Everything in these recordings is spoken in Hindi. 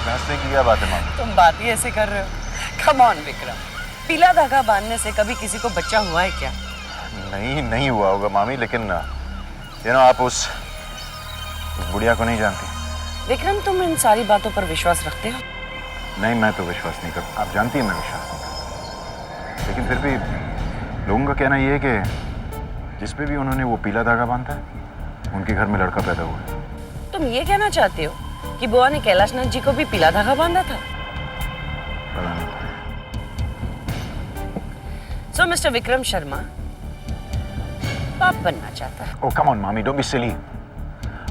हंसने की क्या बात है मामी? तुम बात ही ऐसे कर रहे हो। कम ऑन विक्रम, पीला धागा बांधने से कभी किसी को बच्चा हुआ है क्या? नहीं हुआ होगा मामी, लेकिन आप उस बुढ़िया को नहीं जानती। विक्रम, तुम इन सारी बातों पर विश्वास रखते हो? नहीं, मैं तो विश्वास नहीं करता। आप जानती हैं मैं विश्वास नहीं करता, लेकिन फिर भी लोगों का कहना यह है कि जिस पे भी उन्होंने वो पीला धागा बांधा है उनके घर में लड़का पैदा हुआ है। तुम ये कहना चाहते हो कि बुआ ने कैलाश नाथ जी को भी पीला धागा बांधा था? पता नहीं। सो मिस्टर विक्रम शर्मा बाप बनना चाहता है। ओह कम ऑन मामी, डोंट बी सिली।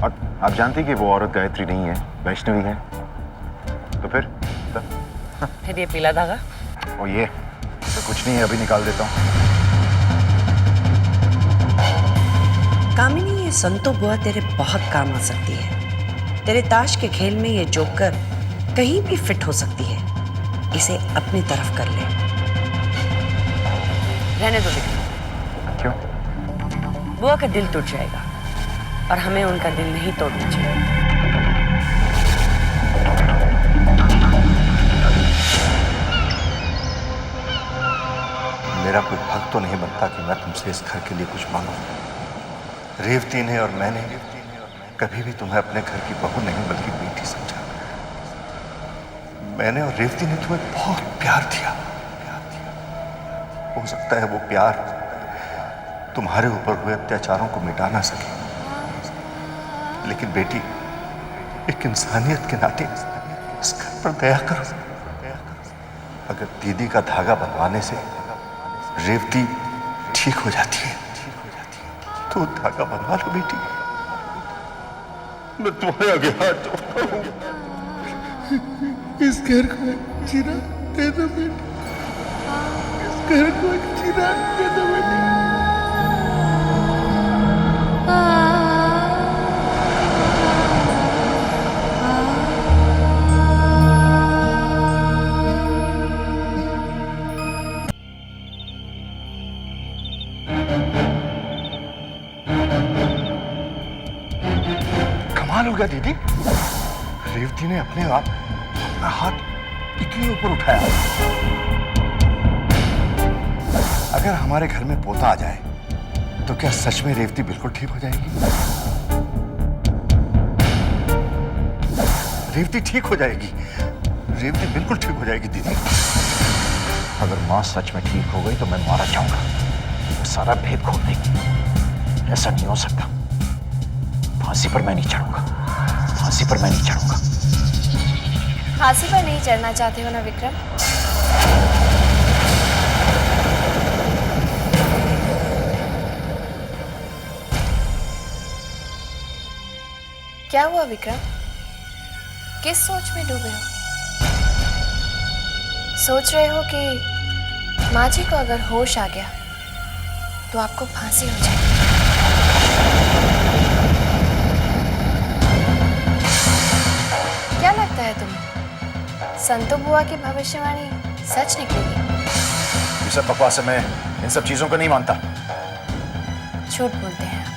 और आप जानती कि वो औरत गायत्री नहीं है, वैष्णवी है। तो फिर ये पीला धागा? और ये तो कुछ नहीं है, अभी निकाल देता हूँ। कामिनी, ये संतो बुआ तेरे बहुत काम आ सकती है। तेरे ताश के खेल में ये जोकर कहीं भी फिट हो सकती है। इसे अपनी तरफ कर ले। रहने दो विक्रम। क्यों? बुआ का दिल टूट जाएगा और हमें उनका दिल नहीं तोड़ना चाहिए। मेरा कोई हक तो नहीं बनता कि मैं तुमसे इस घर के लिए कुछ मांगू। रेवती ने और मैंने कभी भी तुम्हें अपने घर की बहू नहीं बल्कि बेटी समझा। मैंने और रेवती ने तुम्हें बहुत प्यार दिया। हो सकता है वो प्यार तुम्हारे ऊपर हुए अत्याचारों को मिटा ना सके, लेकिन बेटी, एक इंसानियत के नाते इस घर पर दया करो। अगर दीदी का धागा बनवाने से रेवती ठीक हो जाती है तो धागा बनवा लो बेटी। मैं तुम्हारे आगे हाथ जोड़ता हूँ। इस घर को एक चिराग दे दो बेटी। इस घर को एक चिराग दे दो बेटी। कमाल हो गया दीदी, रेवती ने अपने आप अपना हाथ इतने ऊपर उठाया। अगर हमारे घर में पोता आ जाए तो क्या सच में रेवती बिल्कुल ठीक हो जाएगी? रेवती ठीक हो जाएगी। रेवती बिल्कुल ठीक हो जाएगी दीदी। अगर माँ सच में ठीक हो गई तो मैं मारा जाऊंगा, सारा भेद खोल देगी। ऐसा नहीं हो सकता। फांसी पर मैं नहीं चढ़ूंगा। फांसी पर मैं नहीं चढ़ूंगा। फांसी पर नहीं चढ़ना चाहते हो ना विक्रम? क्या हुआ विक्रम? किस सोच में डूबे हो? सोच रहे हो कि माँ जी को अगर होश आ गया तो आपको फांसी हो जाएगी। क्या लगता है तुम्हें, संतो बुआ की भविष्यवाणी सच निकलेगी? ये सब बकवास है, मैं इन सब चीजों को नहीं मानता। झूठ बोलते हैं आप।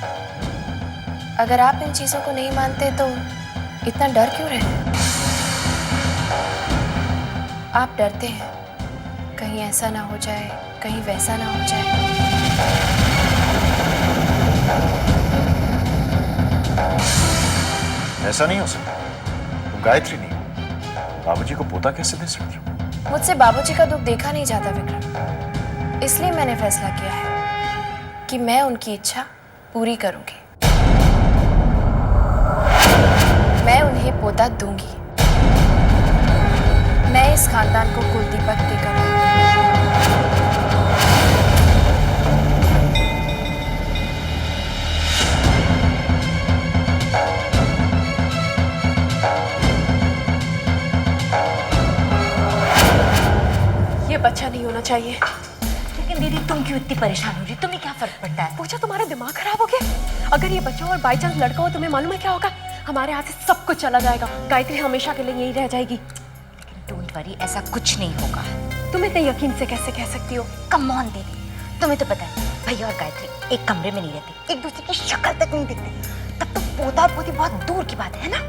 अगर आप इन चीजों को नहीं मानते तो इतना डर क्यों रहे? आप डरते हैं कहीं ऐसा ना हो जाए, कहीं वैसा ना हो जाए। ऐसा नहीं हो सकता। तुम गायत्री नहीं, बाबूजी को पोता कैसे दे सकती हो? मुझसे बाबूजी का दुख देखा नहीं जाता विक्रम, इसलिए मैंने फैसला किया है कि मैं उनकी इच्छा पूरी करूंगी। मैं उन्हें पोता दूंगी। मैं इस खानदान को कुल दीपक देकर ये बच्चा नहीं होना चाहिए। लेकिन दीदी तुम क्यों इतनी परेशान हो रही? तुम्हें क्या फर्क पड़ता है? पूछा, तुम्हारा दिमाग खराब हो गया? अगर ये बच्चा और बाई चांस लड़का हो, तुम्हें मालूम है क्या होगा? हमारे हाथ से सब कुछ चला जाएगा। गायत्री हमेशा के लिए यही रह जाएगी। लेकिन डोंट वरी, ऐसा कुछ नहीं होगा। तुम इतने यकीन से कैसे कह सकती हो? कम ऑन दीदी, तुम्हें तो पता है भैया और गायत्री एक कमरे में नहीं रहते, एक दूसरे की शक्ल तक नहीं दिखते। तब तो पोता पोती बहुत दूर की बात है ना?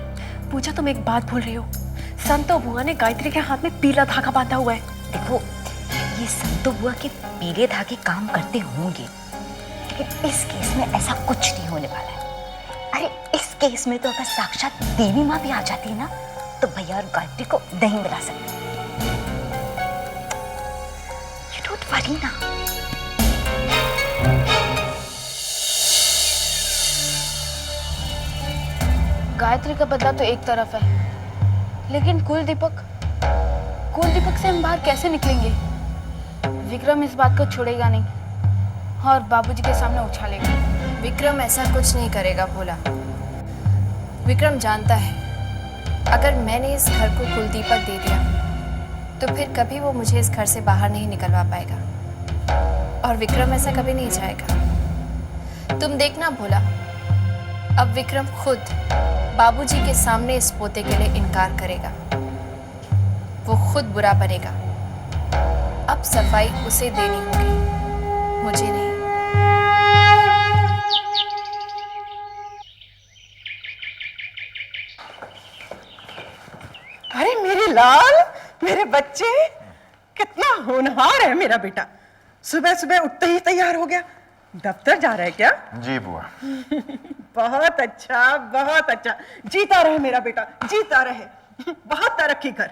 पूजा, तुम एक बात भूल रही हो। संतो बुआ ने गायत्री के हाथ में पीला धागा बांधा हुआ है। देखो, ये संतो बुआ के पीले धागे काम करते होंगे, लेकिन इस केस में ऐसा कुछ नहीं होने वाला है। अरे इस केस में तो अगर साक्षात देवी माँ भी आ जाती है ना, तो भैया और गायत्री को नहीं मिला सकती। You don't worry ना। गायत्री का बदला तो एक तरफ है, लेकिन कुलदीपक से हम बाहर कैसे निकलेंगे? विक्रम इस बात को छोड़ेगा नहीं और बाबूजी के सामने उछालेगा। विक्रम ऐसा कुछ नहीं करेगा भोला। विक्रम जानता है अगर मैंने इस घर को कुलदीपक दे दिया तो फिर कभी वो मुझे इस घर से बाहर नहीं निकलवा पाएगा, और विक्रम ऐसा कभी नहीं चाहेगा। तुम देखना भोला, अब विक्रम खुद बाबूजी के सामने इस पोते के लिए इनकार करेगा। वो खुद बुरा बनेगा। अब सफाई उसे देनी होगी, मुझे नहीं। अरे मेरे लाल, मेरे बच्चे, कितना होनहार है मेरा बेटा। सुबह सुबह उठते ही तैयार हो गया। दफ्तर जा रहा है क्या? जी बुआ। बहुत अच्छा, बहुत अच्छा। जीता रहे मेरा बेटा, जीता रहे। बहुत तरक्की कर।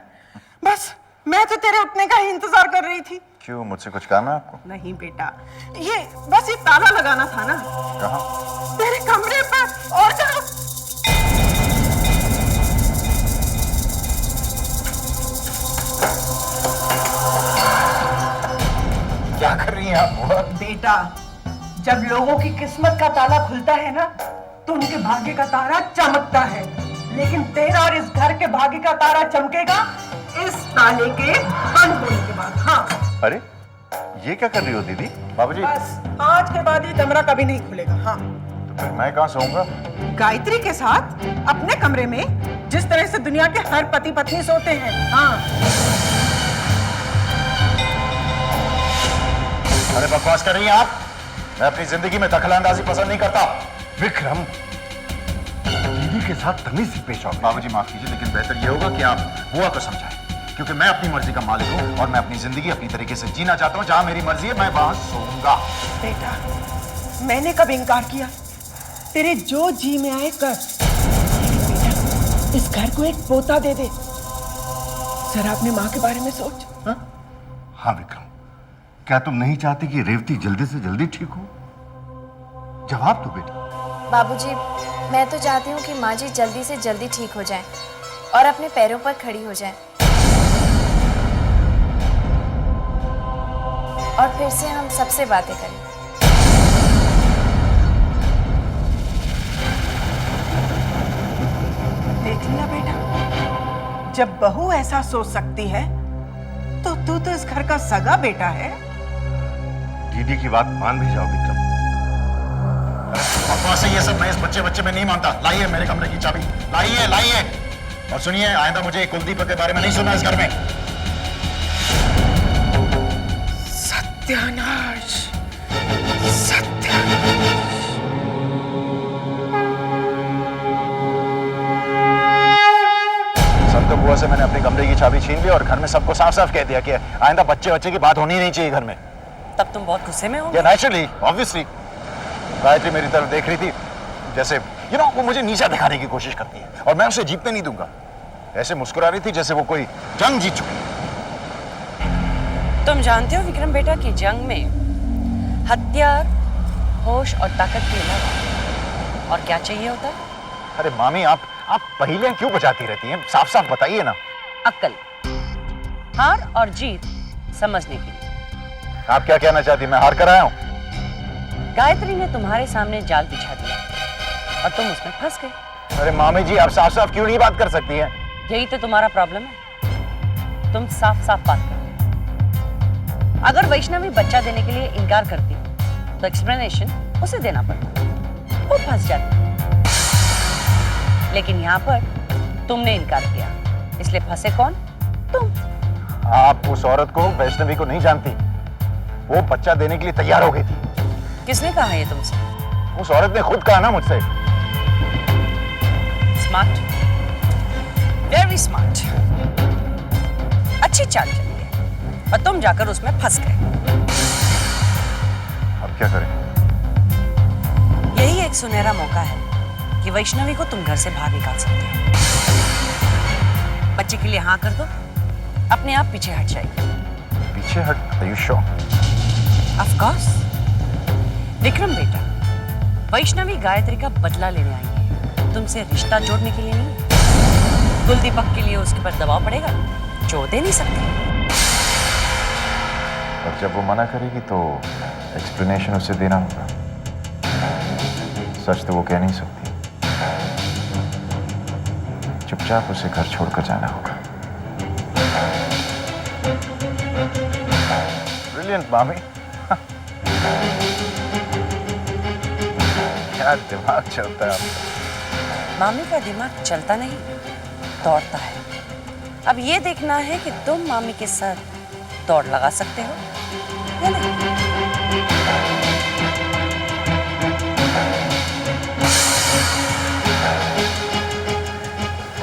बस मैं तो तेरे उठने का ही इंतजार कर रही थी। क्यों, मुझसे कुछ काम है आपको? नहीं बेटा, ये बस ये ताला लगाना था ना। कहाँ? तेरे कमरे पर। और कहाँ? क्या कर रही हैं आप बुआ? बेटा, जब लोगों की किस्मत का ताला खुलता है ना, तो उनके भाग्य का तारा चमकता है। लेकिन तेरा और इस घर के भाग्य का तारा चमकेगा इस ताले के बंद होने के बाद। हाँ। अरे ये क्या कर रही हो दीदी? बाबूजी, बस आज के बाद ये कमरा कभी नहीं खुलेगा। हाँ। तो फिर मैं कहाँ सोऊंगा? गायत्री के साथ अपने कमरे में, जिस तरह से दुनिया के हर पति पत्नी सोते हैं। हाँ। अरे बकवास कर रही हैं आप। मैं अपनी जिंदगी में दखलंदाजी पसंद नहीं करता। विक्रम, दीदी के साथ तमीज से पेश आओ। बाबूजी माफ कीजिए, लेकिन बेहतर ये होगा कि आप बुआ को समझाएं, क्योंकि मैं अपनी मर्जी का मालिक हूं और मैं अपनी जिंदगी अपनी तरीके से जीना चाहता हूं। जहां मेरी मर्जी है मैं वहां सोऊंगा। बेटा, मैंने कब इनकार किया? तेरे जो जी में आए कर। लेकिन बेटा, इस घर को एक पोता दे दे। जरा अपनी माँ के बारे में सोच। हाँ विक्रम, क्या तुम नहीं चाहती कि रेवती जल्दी से जल्दी ठीक हो? जवाब दो बेटा। बाबूजी, मैं तो चाहती हूँ कि माँ जी जल्दी से जल्दी ठीक हो जाएं और अपने पैरों पर खड़ी हो जाएं, और फिर से हम सबसे बातें करें। देख लिया बेटा, जब बहू ऐसा सोच सकती है तो तू तो इस घर का सगा बेटा है। दीदी की बात मान भी जाओ विक्रम। बकवास है ये सब। मैं इस बच्चे में नहीं मानता। लाइए मेरे कमरे की चाबी, लाइए। और सुनिए, आइंदा मुझे कुलदीप के बारे में नहीं सुनना इस घर में। सत्यानाश, संतो बुआ से मैंने अपने कमरे की चाबी छीन ली और घर में सबको साफ साफ कह दिया कि आइंदा बच्चे की बात होनी नहीं चाहिए घर में। तब तुम बहुत गुस्से में हो? या नेचुरली, ऑब्वियसली। गायत्री मेरी तरफ देख रही थी जैसे वो मुझे नीचा दिखाने की कोशिश करती है, और मैं उसे जीतने नहीं दूंगा। ऐसे मुस्कुरा रही थी जैसे वो कोई जंग जीत चुकी है। तुम जानते हो विक्रम बेटा कि जंग में हथियार, होश और ताकत के अलावा और क्या चाहिए होता है? अरे मामी, आप पहेलियां क्यों बजाती रहती हैं? साफ साफ बताइए ना। अक्ल, हार और जीत समझने के लिए। आप क्या कहना चाहती हैं? मैं हार कर आया हूं? गायत्री ने तुम्हारे सामने जाल बिछा दिया और तुम उसमें फंस गए। अरे मामी जी, आप साफ साफ क्यों नहीं बात कर सकती हैं? यही तो तुम्हारा प्रॉब्लम है, तुम साफ साफ बात करो। अगर वैष्णवी बच्चा देने के लिए इनकार करती तो एक्सप्लेनेशन उसे देना पड़ता, वो फंस जाती। लेकिन यहाँ पर तुमने इनकार किया, इसलिए फंसे कौन? तुम। आप उस औरत को, वैष्णवी को नहीं जानती। वो बच्चा देने के लिए तैयार हो गई थी। किसने कहा ये तुमसे? उस औरत ने खुद कहा ना मुझसे। स्मार्ट। वेरी स्मार्ट, अच्छी चाल चली है और तुम जाकर उसमें फंस गए। अब क्या करें? यही एक सुनहरा मौका है कि वैष्णवी को तुम घर से बाहर निकाल सकते हो। बच्चे के लिए हाँ कर दो, अपने आप पीछे हट जाएगी। पीछे हट? Are you sure? Of course. Vikram बेटा, वैष्णवी गायत्री का बदला लेने आई है, तुमसे रिश्ता जोड़ने के लिए नहीं। कुलदीपक के लिए उसके पर दबाव पड़ेगा जो दे नहीं सकते। और जब वो मना करेगी तो एक्सप्लेनेशन उसे देना होगा। सच तो वो कह नहीं सकती। चुपचाप उसे घर छोड़कर जाना होगा। ब्रिलियंट मामी। क्या दिमाग चलता है आपका। मामी का दिमाग चलता नहीं, दौड़ता है। अब ये देखना है कि तुम मामी के साथ दौड़ लगा सकते हो या नहीं।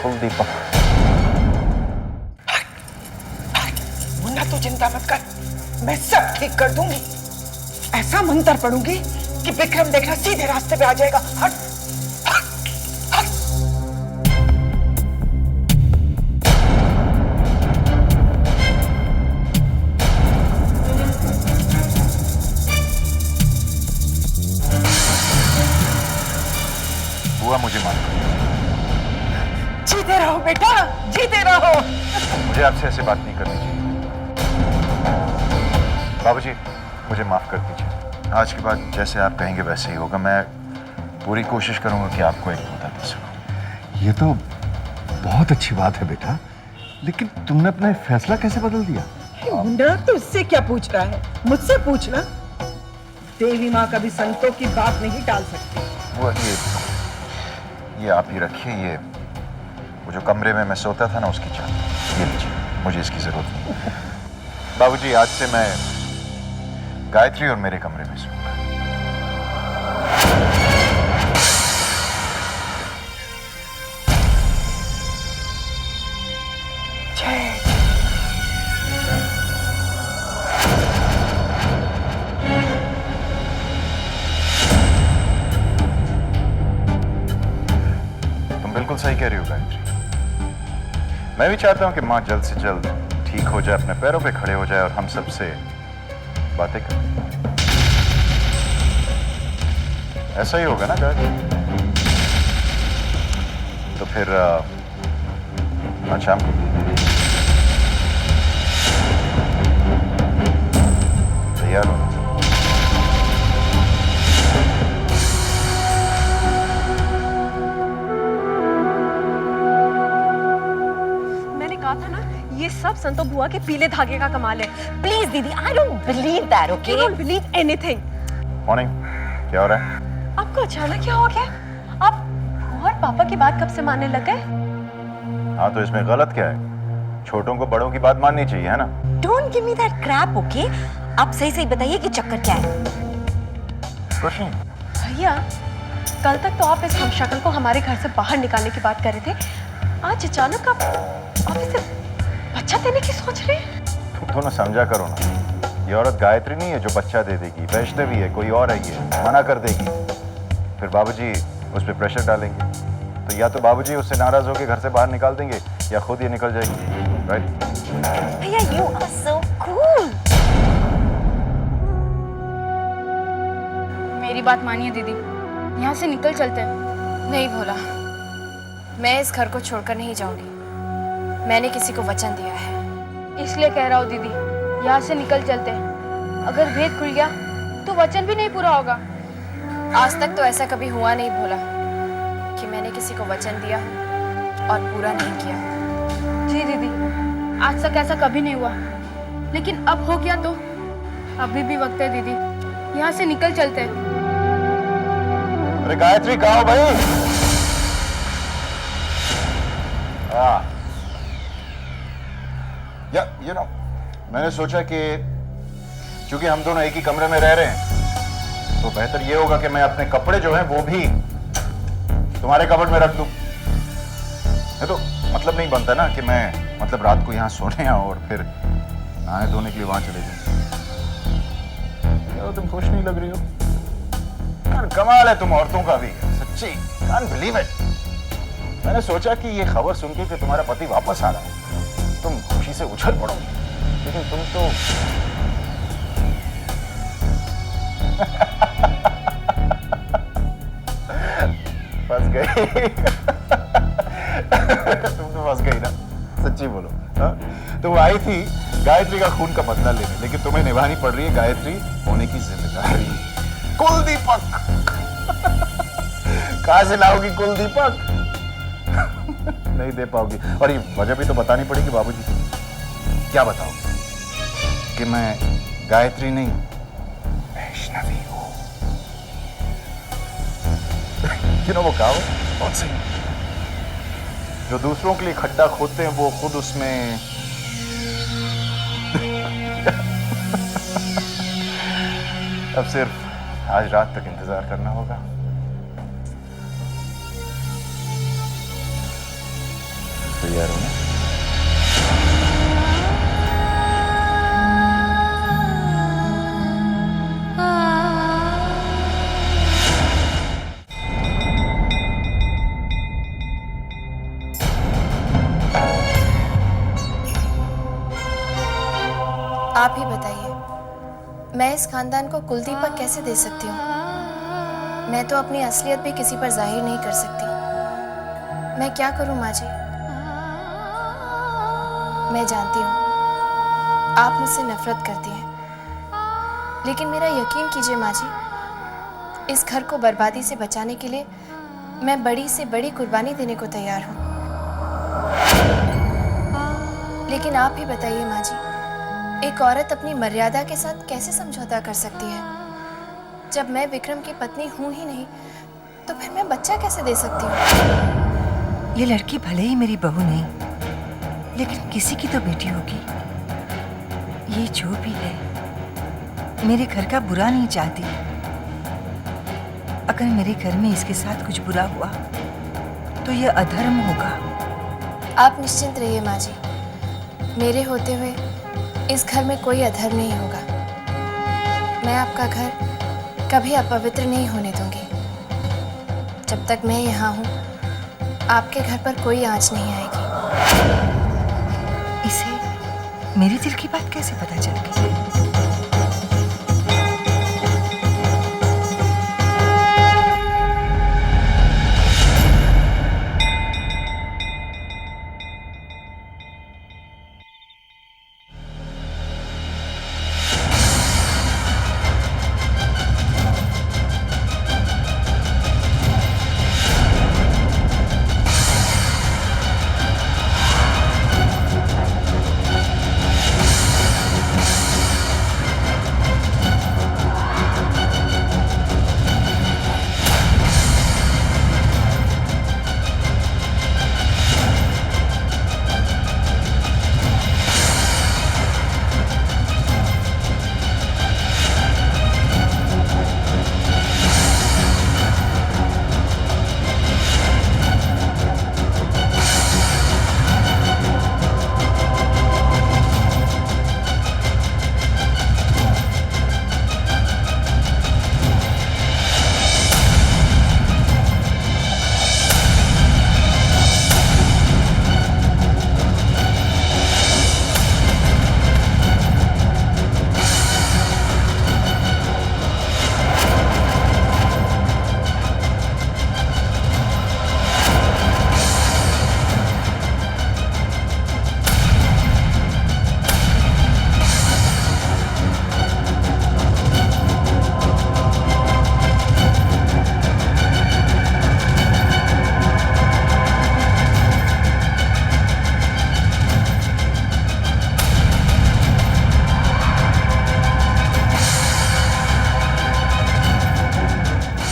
कुलदीपक, मुन्ना तू चिंता मत कर, मैं सब ठीक कर दूंगी। ऐसा मंत्र पढ़ूंगी कि विक्रम देखना सीधे रास्ते पे आ जाएगा। हट, हट, हट। बुआ मुझे माफ करो। जीते रहो बेटा, जीते रहो। मुझे आपसे ऐसे बात नहीं करनी चाहिए। बाबूजी, मुझे माफ कर दीजिए। आज के बाद जैसे आप कहेंगे वैसे ही होगा। मैं पूरी कोशिश करूंगा कि आपको एक तोता दे सकूं। ये तो बहुत अच्छी बात है बेटा, लेकिन तुमने अपना फैसला कैसे बदल दिया? मुन्ना तो उससे क्या पूछ रहा है, मुझसे पूछना। देवी माँ कभी संतों की बात नहीं टाल सकती। वो ये आप ही रखिए। ये वो जो कमरे में मैं सोता था ना, उसकी चाबी ये लीजिए, मुझे इसकी जरूरत नहीं। बाबूजी, आज से मैं गायत्री और मेरे कमरे में सोऊंगा। तुम बिल्कुल सही कह रही हो गायत्री। मैं भी चाहता हूं कि माँ जल्द से जल्द ठीक हो जाए, अपने पैरों पे खड़े हो जाए और हम सबसे बातें करें। ऐसा ही होगा ना गायत्री? तो फिर आज शाम को तैयार हो। मैंने कहा था ना, ये सब संतो बुआ के पीले धागे का कमाल है। प्लीज दीदी, I don't believe that, okay? You don't believe anything. Morning, क्या हो रहा है? आपको अचानक क्या हो गया? आप और पापा की बात कब से मानने लग गए? हाँ, तो इसमें गलत क्या है? छोटों को बड़ों की बात माननी चाहिए, है ना? Don't give me that Krebs, okay? आप सही सही बताइए कि चक्कर क्या है? कुछ नहीं। भैया, कल तक तो आप इस हमशक्ल को हमारे घर से बाहर निकालने की बात कर रहे थे। आज अचानक आप इसे बच्चा देने की सोच रहे हैं? तुम दोनों समझा करो ना। ये औरत गायत्री नहीं है जो बच्चा दे देगी, वैष्णवी है, कोई और है, ये मना कर देगी, फिर बाबूजी उस पर प्रेशर डालेंगे। तो या तो बाबूजी उससे नाराज होकर घर से बाहर निकाल देंगे या खुद ये निकल जाएगी, राइट? भैया, यू आर सो कूल। मेरी बात मानिए दीदी, यहाँ से निकल चलते हैं। नहीं भोला, मैं इस घर को छोड़कर नहीं जाऊंगी। मैंने किसी को वचन दिया है। इसलिए कह रहा हूँ दीदी, यहाँ से निकल चलते हैं। अगर भेद खुल गया तो वचन भी नहीं पूरा होगा। आज तक तो ऐसा कभी हुआ नहीं भोला कि मैंने किसी को वचन दिया और पूरा नहीं किया। जी दीदी, आज तक ऐसा कभी नहीं हुआ, लेकिन अब हो गया तो अभी भी वक्त है दीदी, यहाँ से निकल चलते हैं। अरे गायत्री, कहाँ हो भाई? यू नो, मैंने सोचा कि चूंकि हम दोनों एक ही कमरे में रह रहे हैं तो बेहतर ये होगा कि मैं अपने कपड़े जो हैं वो भी तुम्हारे कबर्ड में रख दूं। तो मतलब नहीं बनता ना कि मैं मतलब रात को यहाँ सोने आऊं और फिर नहाने धोने के लिए वहां चले जाऊं। तुम खुश नहीं लग रही हो यार? कमाल है तुम औरतों का भी, सच्ची कांट बिलीव इट। मैंने सोचा कि ये खबर सुन के कि तुम्हारा पति वापस आ रहा है तुम खुशी से उछल पड़ोगे, लेकिन तुम तो फंस गई। तुम तो फंस गई ना, सच्ची बोलो। हाँ? तुम आई थी गायत्री का खून का बदला लेने, लेकिन तुम्हें निभानी पड़ रही है गायत्री होने की जिम्मेदारी। कुलदीपक कहां से लाओगी कुलदीपक? नहीं दे पाओगी। और ये वजह भी तो बतानी पड़ेगी बाबूजी को। क्या बताओ कि मैं गायत्री नहीं वैष्णवी हूं। You know वो कहावत बहुत सही, जो दूसरों के लिए खड्डा खोदते हैं वो खुद उसमें अब सिर्फ आज रात तक इंतजार करना होगा। तैयार हो ना? आप ही बताइए, मैं इस खानदान को कुलदीपक कैसे दे सकती हूँ? मैं तो अपनी असलियत भी किसी पर जाहिर नहीं कर सकती। मैं क्या करूँ माँ जी? मैं जानती हूँ आप मुझसे नफरत करती हैं, लेकिन मेरा यकीन कीजिए माँ जी, इस घर को बर्बादी से बचाने के लिए मैं बड़ी से बड़ी कुर्बानी देने को तैयार हूँ। लेकिन आप ही बताइए माँ जी, एक औरत अपनी मर्यादा के साथ कैसे समझौता कर सकती है? जब मैं विक्रम की पत्नी हूं ही नहीं, तो फिर मैं बच्चा कैसे दे सकती हूँ? ये लड़की भले ही मेरी बहू नहीं, लेकिन किसी की तो बेटी होगी। ये जो भी है, मेरे घर का बुरा नहीं चाहती। अगर मेरे घर में इसके साथ कुछ बुरा हुआ, तो ये अधर्म होगा। आप निश्चिंत रहिए माँ जी, मेरे होते हुए इस घर में कोई अधर्म नहीं होगा। मैं आपका घर कभी अपवित्र नहीं होने दूंगी। जब तक मैं यहाँ हूँ, आपके घर पर कोई आंच नहीं आएगी। इसे मेरे दिल की बात कैसे पता चल गई?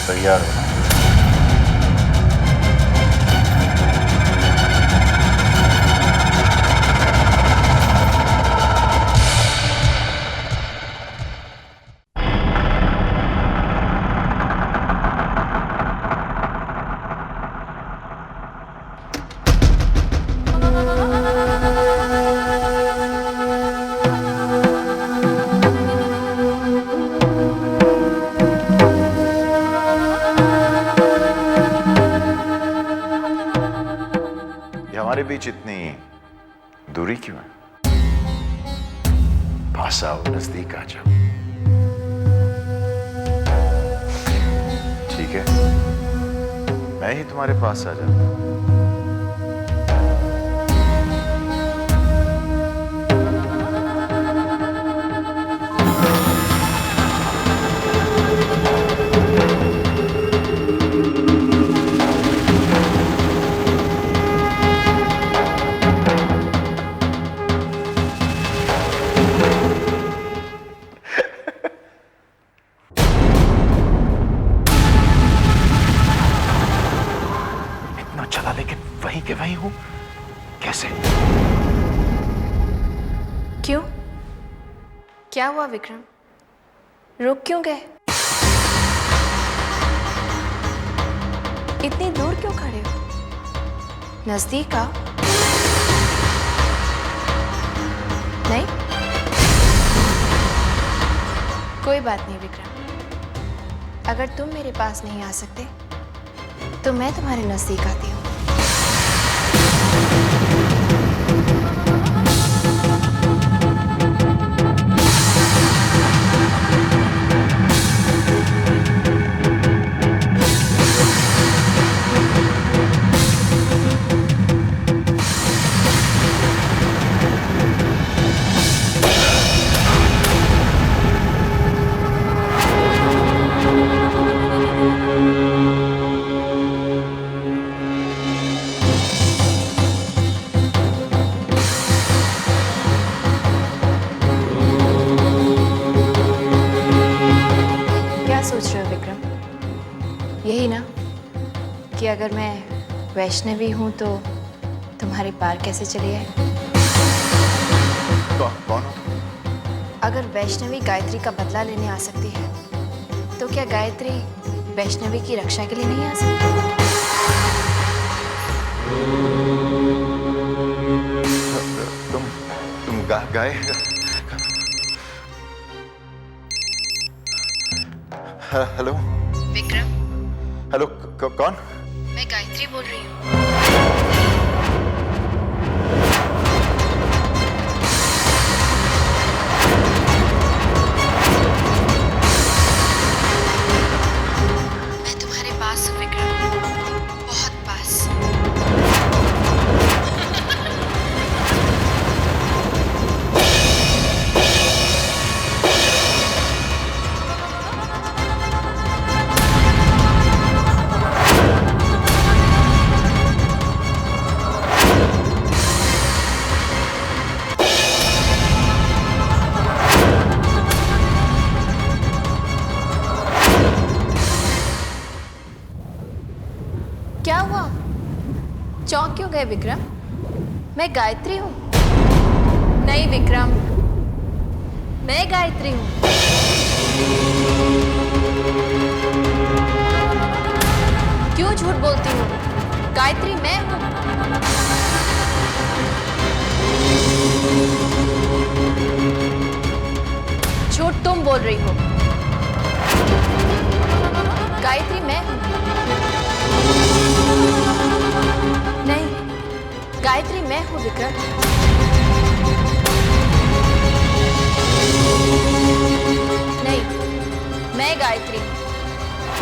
तैयार हो? हमारे बीच इतनी दूरी क्यों है? पास आओ, नजदीक आ जाओ। ठीक है, मैं ही तुम्हारे पास आ जाता हूं। चला लेकिन वहीं के वहीं हूं, कैसे? क्यों? क्या हुआ विक्रम? रुक क्यों गए? इतनी दूर क्यों खड़े हो? नजदीक आओ। नहीं? कोई बात नहीं विक्रम, अगर तुम मेरे पास नहीं आ सकते तो मैं तुम्हारे नजदीक आती हूँ। यही ना कि अगर मैं वैष्णवी हूं तो तुम्हारे पार कैसे चली आए? कौन हो तुम? अगर वैष्णवी गायत्री का बदला लेने आ सकती है तो क्या गायत्री वैष्णवी की रक्षा के लिए नहीं आ सकती? तुम गाय? हेलो विक्रम। हेलो, कौन? मैं गायत्री बोल रही हूँ। मैं तुम्हारे पास हूँ विक्रम, बहुत पास। क्या हुआ? चौंक क्यों गए विक्रम? मैं गायत्री हूँ। नहीं विक्रम, मैं गायत्री हूँ। क्यों झूठ बोलती हूँ? गायत्री मैं हूँ। झूठ तुम बोल रही हो। गायत्री मैं हूँ। नहीं, गायत्री मैं हूँ विक्रम। नहीं, मैं गायत्री।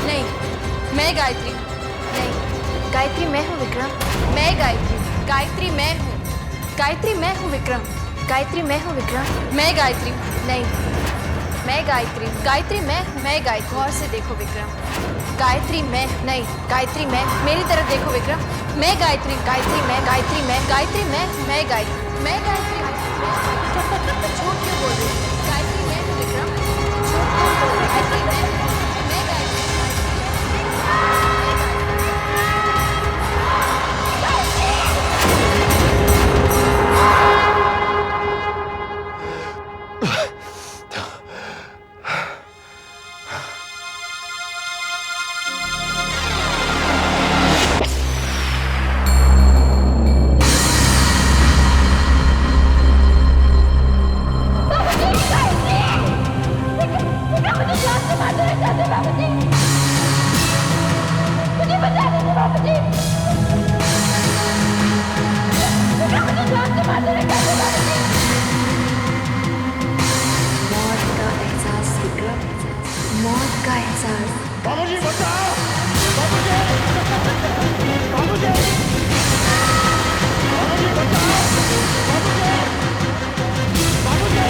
नहीं, मैं गायत्री। नहीं, गायत्री मैं हूँ विक्रम। मैं गायत्री। गायत्री मैं हूँ। गायत्री मैं हूँ विक्रम। गायत्री मैं हूँ विक्रम। मैं गायत्री। नहीं, मैं गायत्री। गायत्री मैं गायत्री। गौर से देखो विक्रम। गायत्री मैं नहीं, गायत्री मैं। मेरी तरफ देखो विक्रम। मैं गायत्री। गायत्री मैं। गायत्री मैं। गायत्री मैं गायत्री। मैं गायत्री। झूठ क्यों बोल रही है? गायत्री मैं हूँ विक्रम। झूठ क्यों बोल रही है? गायत्री मैं गायत्री। मुझे जान से मार दो। मौत का एहसास विक्रम, मौत का एहसास। बाबूजी बचाओ! बाबूजी! बाबूजी! बाबूजी बचाओ! बाबूजी! बाबूजी!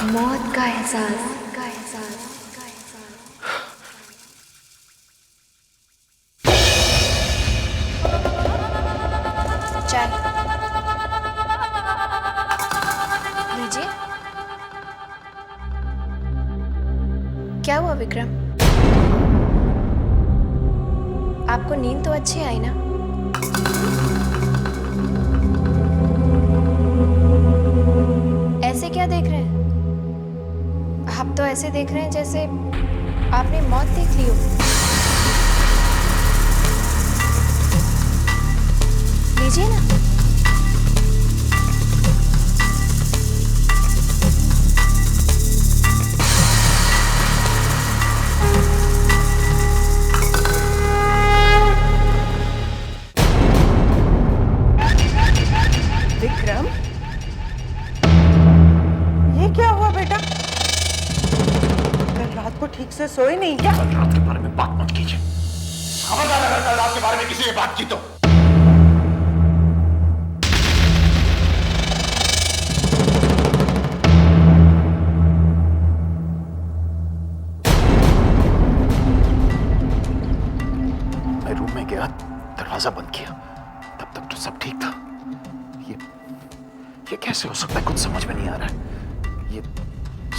मौत का एहसास। चाय लीजिए। क्या हुआ विक्रम, आपको नींद तो अच्छी आई ना? ऐसे क्या देख रहे हैं? आप तो ऐसे देख रहे हैं जैसे आपने मौत देख ली हो। लीजिए ना। विक्रम, ये क्या हुआ बेटा? कल रात को ठीक से सोए नहीं क्या? कल रात के बारे में बात मत कीजिए। खबरदार अगर कल रात के बारे में किसी ने बात की तो। मैं रूम में गया, दरवाजा बंद किया, तब तक तो सब ठीक था। ये कैसे हो सकता है? कुछ समझ में नहीं आ रहा है। ये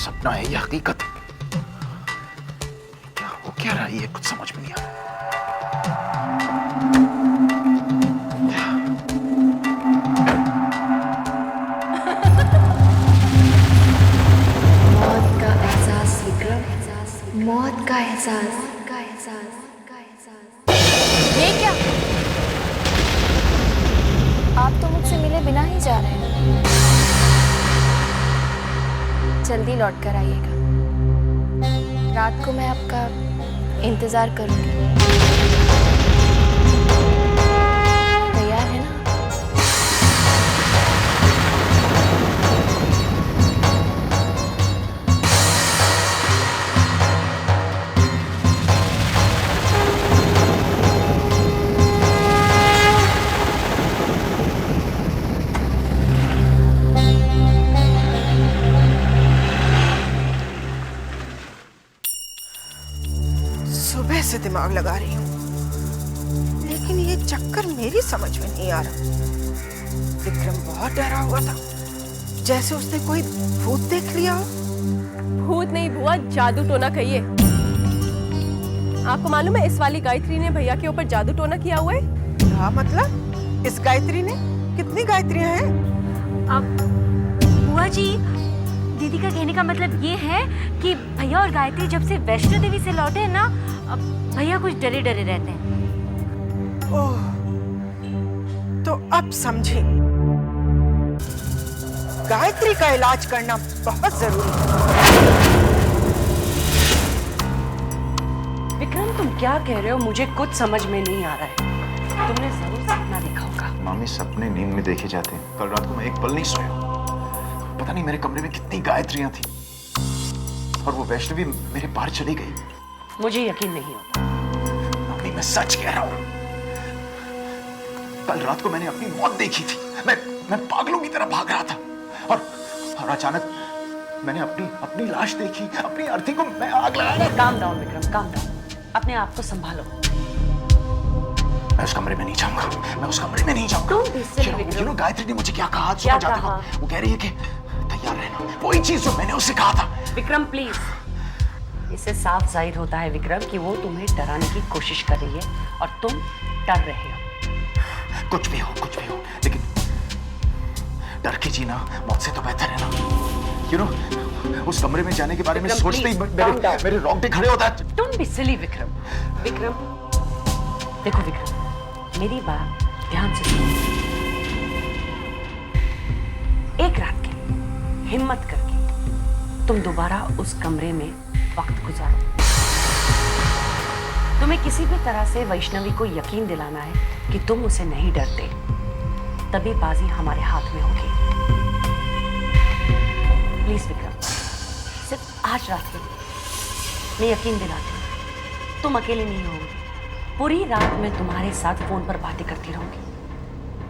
सपना है या हकीकत? क्या हो क्या रहा है? ये कुछ समझ में नहीं आ रहा। कहीं जा रहे हैं? जल्दी लौट कर आइएगा। रात को मैं आपका इंतजार करूंगी। तैयार है ना? सुबह से दिमाग लगा रही हूँ, लेकिन ये चक्कर मेरी समझ में नहीं आ रहा। विक्रम बहुत डरा हुआ था, जैसे उसने कोई भूत देख लिया हो। भूत नहीं बुआ, जादू टोना कहिए। आपको मालूम है इस वाली गायत्री ने भैया के ऊपर जादू टोना किया हुआ है? क्या मतलब? इस गायत्री ने? कितनी गायत्रियां हैं? अब बुआ जी, दीदी का कहने का मतलब ये है कि भैया और गायत्री जब से वैष्णो देवी से लौटे हैं ना, अब भैया कुछ डरे डरे रहते हैं। ओह, तो अब समझी। गायत्री का इलाज करना बहुत जरूरी है। विक्रम, तुम क्या कह रहे हो? मुझे कुछ समझ में नहीं आ रहा है। तुमने जरूर सपना देखा होगा। मामी, सपने नींद में देखे जाते हैं। कल रात को मैं एक पल नहीं सोया। पता नहीं मेरे कमरे में कितनी गायत्रियां थी, और वो वैष्णवी मेरे पार चली गई। मुझे यकीन नहीं होता। मामी, मैं सच कह रहा हूं। कल रात को मैंने अपनी मौत देखी थी। मैं पागलों की तरह भाग रहा था, और अचानक मैंने अपनी लाश देखी, अपनी अर्थी को मैं आग लगाया। Calm down Vikram, calm down. अपने आप को संभालो। मैं उस कमरे में नहीं जाऊंगा। मैं उस कमरे में नहीं जाऊंगा। गायत्री ने मुझे क्या कहा? क्या कहा? वो कह रही है कि तैयार रहना। वही चीज जो मैंने उससे कहा था। विक्रम प्लीज, इससे साफ जाहिर होता है विक्रम कि वो तुम्हें डराने की कोशिश कर रही है और तुम डर रहे हो। कुछ भी हो, लेकिन डर के जीना मौत से तो बेहतर है ना। उस कमरे में जाने के बारे में सोचते ही मेरे रोंगटे खड़े होता है। डोंट बी सिली विक्रम। देखो विक्रम, मेरी बात ध्यान से सुनो। एक रात के लिए हिम्मत करके तुम दोबारा उस कमरे में वक्त गुजारो। तुम्हें किसी भी तरह से वैष्णवी को यकीन दिलाना है कि तुम उसे नहीं डरते, तभी बाजी हमारे हाथ में होगी। प्लीज विक्रम, सिर्फ आज रात के लिए मैं यकीन दिलाती हूँ, तुम अकेले नहीं होगे। पूरी रात मैं तुम्हारे साथ फोन पर बातें करती रहूंगी।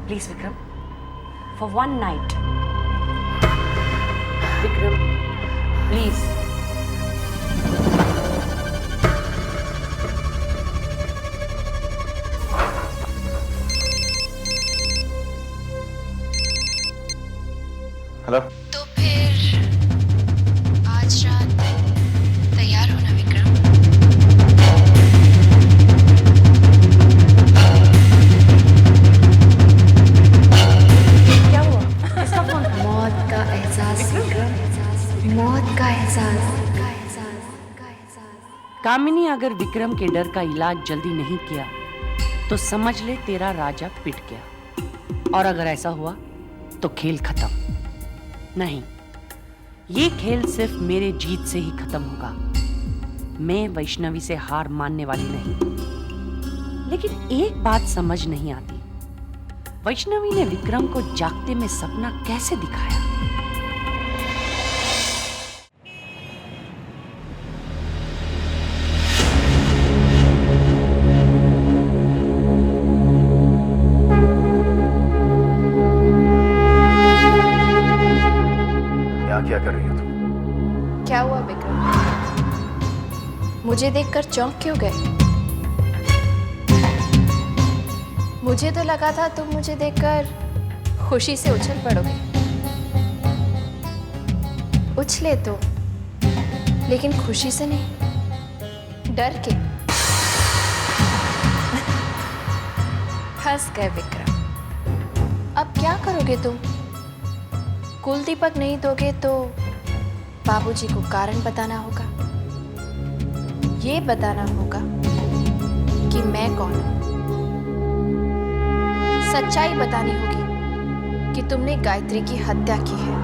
Please Vikram, for one night. Vikram please. Hello. तो फिर आज रात तैयार होना विक्रम। क्या हुआ? किसका फोन? मौत का एहसास विक्रम, मौत का एहसास। कामिनी, अगर विक्रम के डर का इलाज जल्दी नहीं किया तो समझ ले तेरा राजा पिट गया। और अगर ऐसा हुआ तो खेल खत्म। नहीं, ये खेल सिर्फ मेरे जीत से ही खत्म होगा। मैं वैष्णवी से हार मानने वाली नहीं। लेकिन एक बात समझ नहीं आती, वैष्णवी ने विक्रम को जागते में सपना कैसे दिखाया? क्या कर रही हो तुम? क्या हुआ विक्रम? मुझे देखकर चौंक क्यों गए? मुझे तो लगा था तुम मुझे देखकर खुशी से उछल पड़ोगे। उछले तो, लेकिन खुशी से नहीं, डर के। फंस गए विक्रम। अब क्या करोगे तुम? कुल दीपक नहीं दोगे तो बाबूजी को कारण बताना होगा। ये बताना होगा कि मैं कौन हूं। सच्चाई बतानी होगी कि तुमने गायत्री की हत्या की है।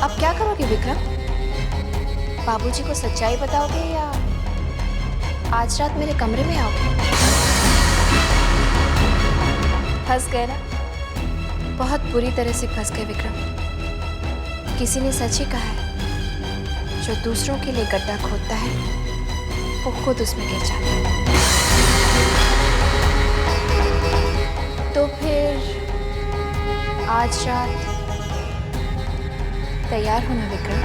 अब क्या करोगे विक्रम? बाबूजी को सच्चाई बताओगे या आज रात मेरे कमरे में आओगे? फंस गए ना? बहुत बुरी तरह से फंस गए विक्रम। किसी ने सच ही कहा है, जो दूसरों के लिए गड्ढा खोदता है वो खुद उसमें गिर जाता है। तो फिर आज रात तैयार होना विक्रम।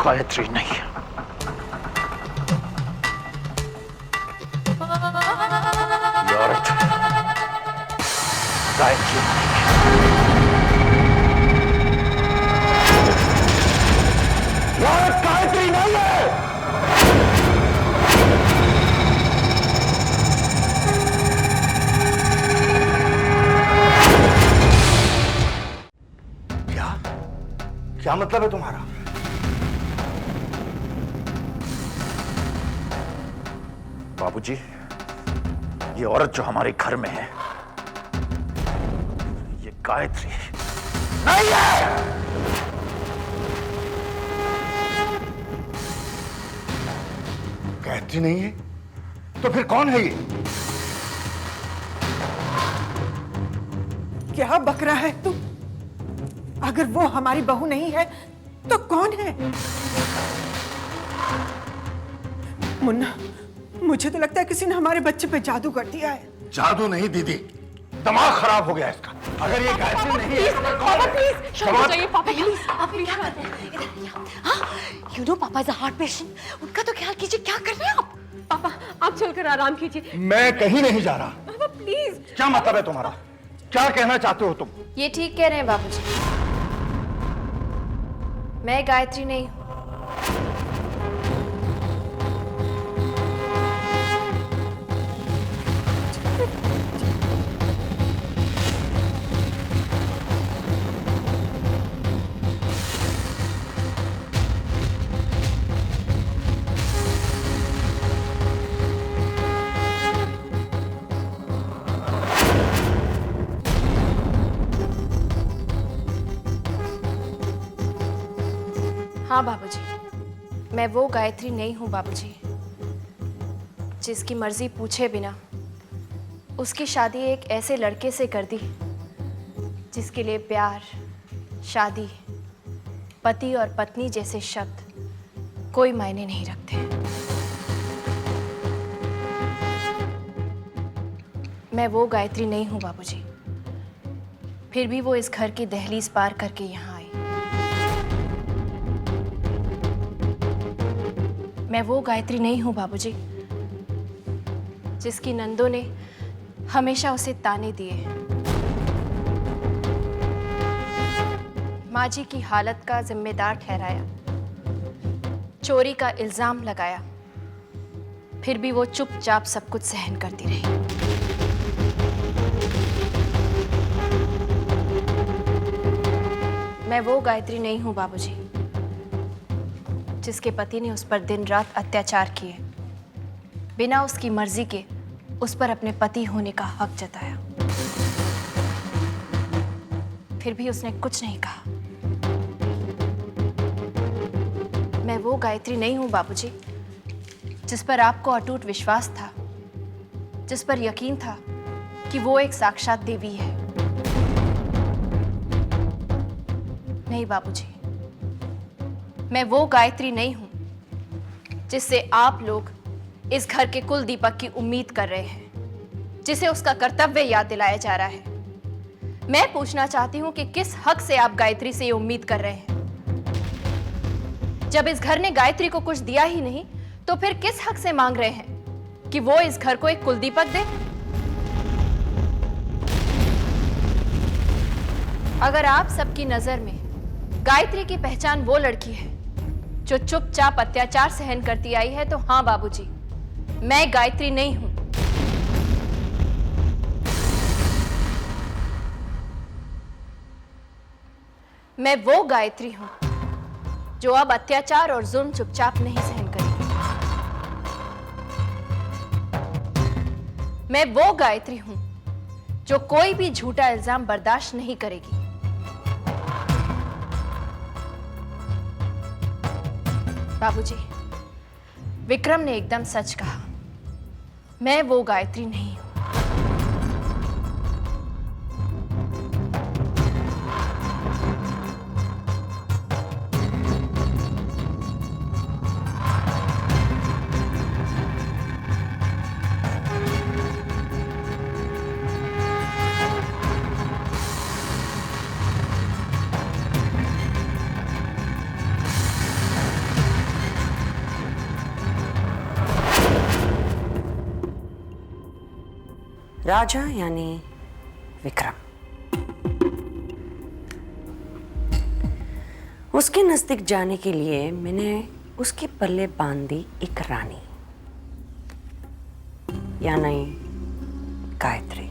गायत्री नहीं, ये औरत गायत्री नहीं, ये औरत गायत्री नहीं है। क्या क्या मतलब है तुम्हारा? बाबूजी, ये औरत जो हमारे घर में है, ये गायत्री नहीं है। गायत्री नहीं है तो फिर कौन है ये? क्या बक रहा है तू? अगर वो हमारी बहू नहीं है तो कौन है? मुन्ना, मुझे तो लगता है किसी ने हमारे बच्चे पे जादू कर दिया है। जादू नहीं दीदी, दिमाग खराब हो गया इसका। अगर ये गायत्री नहीं है तो फिर कौन है? प्लीज शांत हो जाइए पापा, प्लीज। आप क्या करते हैं? हाँ, यू नो पापा इज अ हार्ट पेशेंट, उनका तो ख्याल कीजिए। क्या कर रहे हैं आप? पापा आप आप चलकर आराम कीजिए। मैं कहीं नहीं जा रहा। बाबा प्लीज। क्या मतलब है तुम्हारा? क्या कहना चाहते हो तुम? ये ठीक कह रहे हैं बाबूजी। मैं गायत्री नहीं हूं। हाँ बाबूजी, मैं वो गायत्री नहीं हूँ बाबूजी, जिसकी मर्जी पूछे बिना उसकी शादी एक ऐसे लड़के से कर दी जिसके लिए प्यार, शादी, पति और पत्नी जैसे शब्द कोई मायने नहीं रखते। मैं वो गायत्री नहीं हूँ बाबूजी, फिर भी वो इस घर की दहलीज पार करके यहाँ आई। मैं वो गायत्री नहीं हूं बाबूजी, जिसकी नंदों ने हमेशा उसे ताने दिए, माँ जी की हालत का जिम्मेदार ठहराया, चोरी का इल्जाम लगाया, फिर भी वो चुपचाप सब कुछ सहन करती रही। मैं वो गायत्री नहीं हूं बाबूजी, जिसके पति ने उस पर दिन रात अत्याचार किए, बिना उसकी मर्जी के उस पर अपने पति होने का हक जताया, फिर भी उसने कुछ नहीं कहा। मैं वो गायत्री नहीं हूं बाबूजी, जिस पर आपको अटूट विश्वास था, जिस पर यकीन था कि वो एक साक्षात देवी है। नहीं बाबूजी, मैं वो गायत्री नहीं हूं जिससे आप लोग इस घर के कुल दीपक की उम्मीद कर रहे हैं, जिसे उसका कर्तव्य याद दिलाया जा रहा है। मैं पूछना चाहती हूं कि किस हक से आप गायत्री से ये उम्मीद कर रहे हैं? जब इस घर ने गायत्री को कुछ दिया ही नहीं, तो फिर किस हक से मांग रहे हैं कि वो इस घर को एक कुल दीपक दे? अगर आप सबकी नजर में गायत्री की पहचान वो लड़की है जो चुपचाप अत्याचार सहन करती आई है, तो हाँ बाबूजी, मैं गायत्री नहीं हूं। मैं वो गायत्री हूं जो अब अत्याचार और जुल्म चुपचाप नहीं सहन करेगी। मैं वो गायत्री हूं जो कोई भी झूठा इल्जाम बर्दाश्त नहीं करेगी। बाबूजी, विक्रम ने एकदम सच कहा, मैं वो गायत्री नहीं हूं। राजा यानी विक्रम, उसके नजदीक जाने के लिए मैंने उसके पल्ले बांध दी एक रानी यानी गायत्री।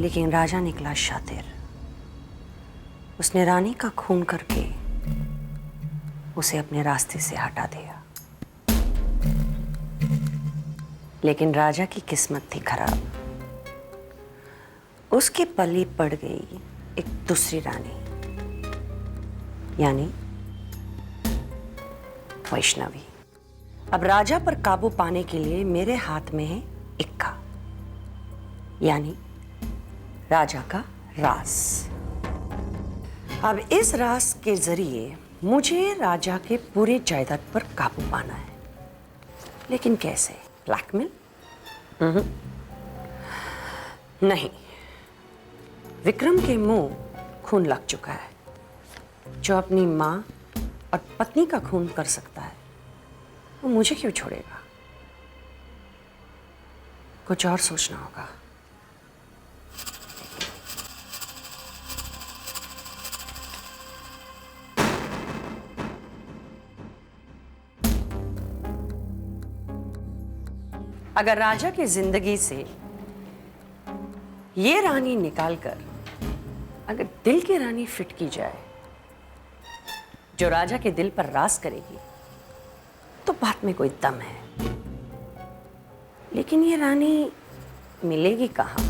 लेकिन राजा निकला शातिर। उसने रानी का खून करके उसे अपने रास्ते से हटा दिया। लेकिन राजा की किस्मत थी खराब। उसके पल्ली पड़ गई एक दूसरी रानी यानी वैष्णवी। अब राजा पर काबू पाने के लिए मेरे हाथ में है इक्का यानी राजा का राज। अब इस राज के जरिए मुझे राजा के पूरे जायदाद पर काबू पाना है। लेकिन कैसे? ब्लैकमेल? नहीं। विक्रम के मुंह खून लग चुका है, जो अपनी माँ और पत्नी का खून कर सकता है, वो मुझे क्यों छोड़ेगा? कुछ और सोचना होगा। अगर राजा की जिंदगी से ये रानी निकालकर अगर दिल की रानी फिट की जाए जो राजा के दिल पर राज करेगी, तो बात में कोई दम है। लेकिन ये रानी मिलेगी कहाँ?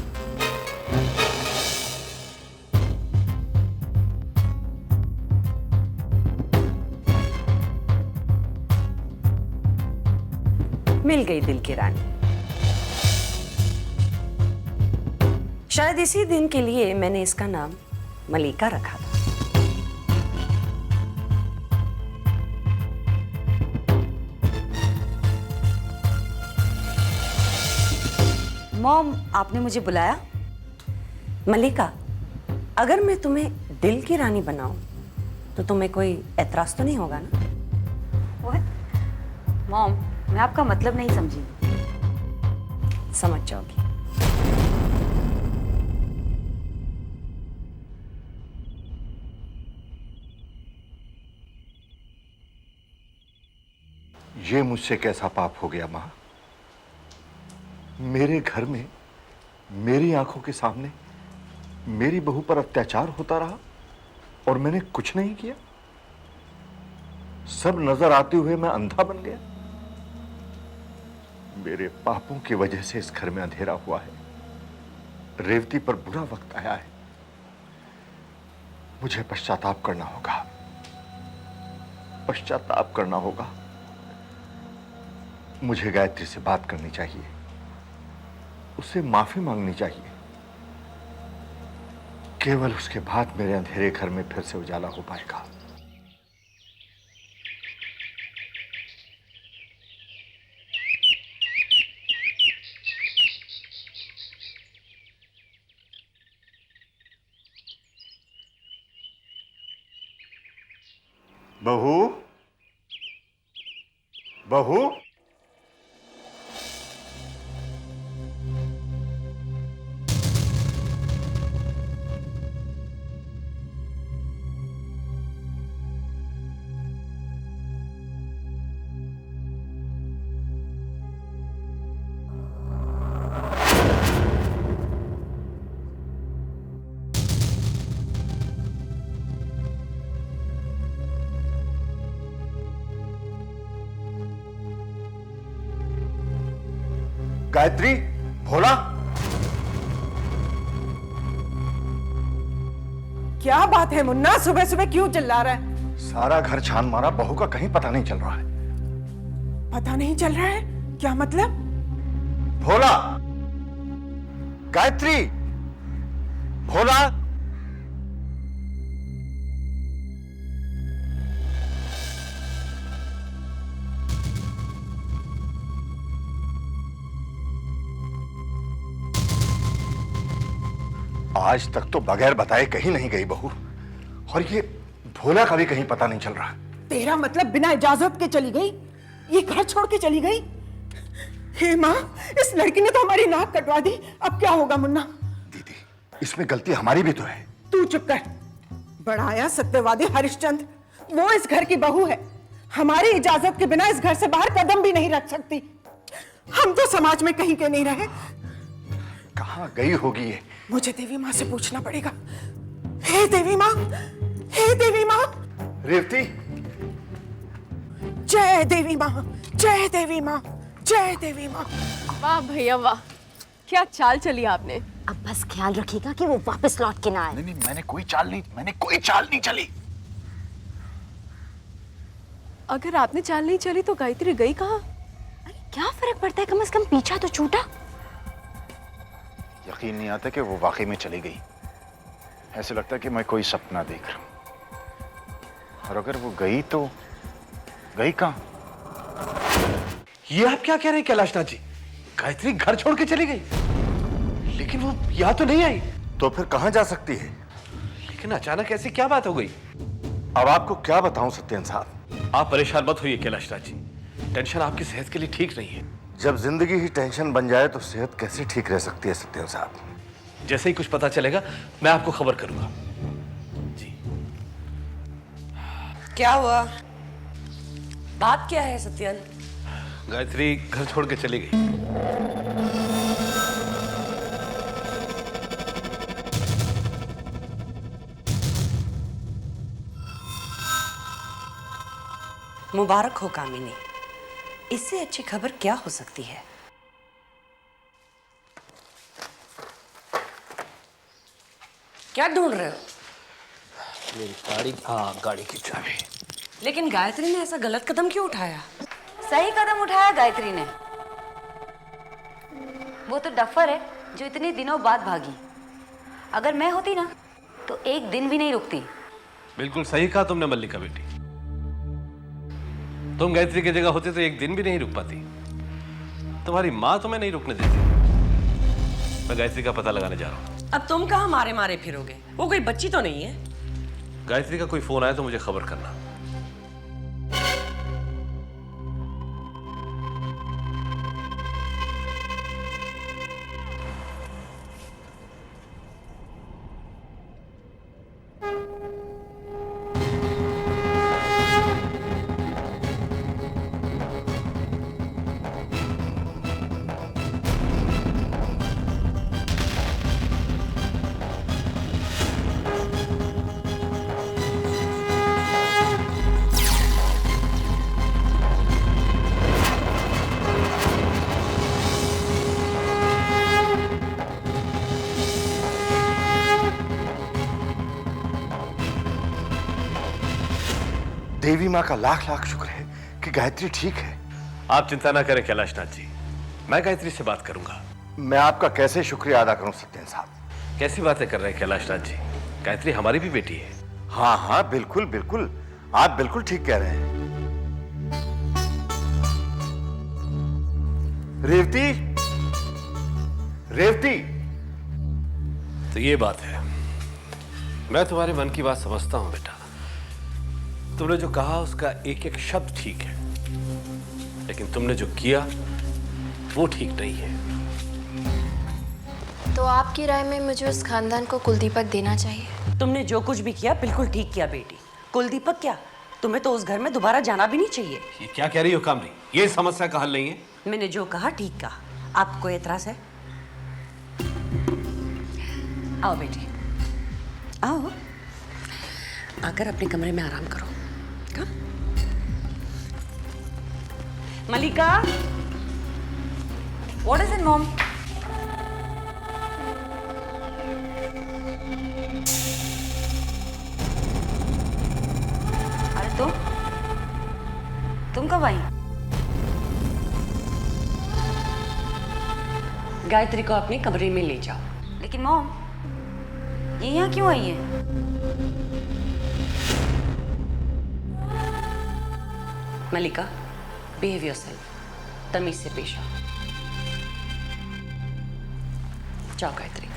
मिल गई दिल की रानी। शायद इसी दिन के लिए मैंने इसका नाम मलिका रखा था। मॉम, आपने मुझे बुलाया? मलिका, अगर मैं तुम्हें दिल की रानी बनाऊं तो तुम्हें कोई एतराज तो नहीं होगा ना? व्हाट? मॉम, मैं आपका मतलब नहीं समझी। समझ जाओगी। ये मुझसे कैसा पाप हो गया मां? मेरे घर में मेरी आंखों के सामने मेरी बहू पर अत्याचार होता रहा और मैंने कुछ नहीं किया। सब नजर आते हुए मैं अंधा बन गया। मेरे पापों की वजह से इस घर में अंधेरा हुआ है। रेवती पर बुरा वक्त आया है। मुझे पश्चाताप करना होगा, पश्चाताप करना होगा। मुझे गायत्री से बात करनी चाहिए, उससे माफी मांगनी चाहिए। केवल उसके बाद मेरे अंधेरे घर में फिर से उजाला हो पाएगा। बहू, बहू, गायत्री, भोला, क्या बात है मुन्ना, सुबह सुबह क्यों चिल्ला रहा है? सारा घर छान मारा, बहू का कहीं पता नहीं चल रहा है। पता नहीं चल रहा है? क्या मतलब? भोला, गायत्री, भोला, आज तक तो बगैर बताए कहीं नहीं गई बहू, और ये भोला का भी कहीं पता नहीं चल रहा। तेरा मतलब बिना इजाजत के चली गई? ये घर छोड़ के चली गई? हे माँ, इस लड़की ने तो हमारी नाक कटवा दी। अब क्या होगा मुन्ना? दीदी, इसमें गलती हमारी भी तो है। तू चुप कर। बड़ा आया सत्यवादी हरिश्चंद्र, वो इस घर की बहू है। हमारी इजाजत के बिना इस घर से बाहर कदम भी नहीं रख सकती। हम तो समाज में कहीं के नहीं रहे। कहाँ गई होगी ये? मुझे देवी माँ से पूछना पड़ेगा। हे देवी माँ, हे देवी माँ। रेवती, जय देवी माँ, जय देवी माँ, जय देवी माँ। वाह भैया वाह, क्या चाल चली आपने। अब बस ख्याल रखिएगा कि वो वापस लौट के ना आए। नहीं, मैंने कोई चाल नहीं चली। अगर आपने चाल नहीं चली तो गायत्री गई कहाँ? अरे क्या फर्क पड़ता है, कम से कम पीछा तो छूटा। यकीन नहीं आता कि वो वाकई में चली गई। ऐसे लगता है कि मैं कोई सपना देख रहा हूं। और अगर वो गई तो गई कहां? ये आप क्या कह रहे हैं कैलाशनाथ जी? गायत्री घर छोड़ के चली गई, लेकिन वो यहाँ तो नहीं आई। तो फिर कहां जा सकती है? लेकिन अचानक ऐसी क्या बात हो गई? अब आपको क्या बताऊं सत्येंद्र साहब। आप परेशान मत होइए कैलाश राज जी, टेंशन आपकी सेहत के लिए ठीक नहीं है। जब जिंदगी ही टेंशन बन जाए तो सेहत कैसे ठीक रह सकती है सत्येंद्र साहब। जैसे ही कुछ पता चलेगा मैं आपको खबर करूंगा। क्या हुआ? बात क्या है सत्यन? गायत्री घर छोड़ के चली गई। मुबारक हो कामिनी, इससे अच्छी खबर क्या हो सकती है? क्या ढूंढ रहे हो? मेरी गाड़ी, हाँ गाड़ी की चाबी। लेकिन गायत्री ने ऐसा गलत कदम क्यों उठाया? सही कदम उठाया गायत्री ने। वो तो डफर है जो इतने दिनों बाद भागी। अगर मैं होती ना तो एक दिन भी नहीं रुकती। बिल्कुल सही कहा तुमने मल्लिका बेटी। तुम गायत्री की जगह होते तो एक दिन भी नहीं रुक पाती। तुम्हारी माँ तुम्हें नहीं रुकने देती। मैं गायत्री का पता लगाने जा रहा हूँ। अब तुम कहाँ मारे मारे फिरोगे? वो कोई बच्ची तो नहीं है। गायत्री का कोई फोन आया तो मुझे खबर करना। देवी माँ का लाख लाख शुक्र है कि गायत्री ठीक है। आप चिंता ना करें कैलाश नाथ जी, मैं गायत्री से बात करूंगा। मैं आपका कैसे शुक्रिया अदा करूं सत्येंद्र साहब। कैसी बातें कर रहे हैं कैलाश नाथ जी? गायत्री हमारी भी बेटी है। हाँ हाँ बिल्कुल बिल्कुल, आप बिल्कुल ठीक कह रहे हैं। रेवती, रेवती। तो ये बात है। मैं तुम्हारे मन की बात समझता हूं बेटा। तुमने जो कहा उसका एक एक शब्द ठीक है, लेकिन तुमने जो किया वो ठीक नहीं है। तो आपकी राय में मुझे उस खानदान को कुलदीपक देना चाहिए? तुमने जो कुछ भी किया बिल्कुल ठीक किया बेटी। कुलदीपक क्या, तुम्हें तो उस घर में दोबारा जाना भी नहीं चाहिए। ये क्या कह रही हो कामनी? ये समस्या का हल नहीं है। मैंने जो कहा ठीक कहा। आपको कोई एतराज है? आओ बेटी, आओ, आकर अपने कमरे में आराम करो। कम। मलिका, What is it, Mom? अरे तुम कब आई? गायत्री को अपने कमरे में ले जाओ। लेकिन मॉम, ये यहाँ क्यों आई है? मलिका, बिहेव योरसेल्फ, तमीज से पेश आओ। जाओ गायत्री,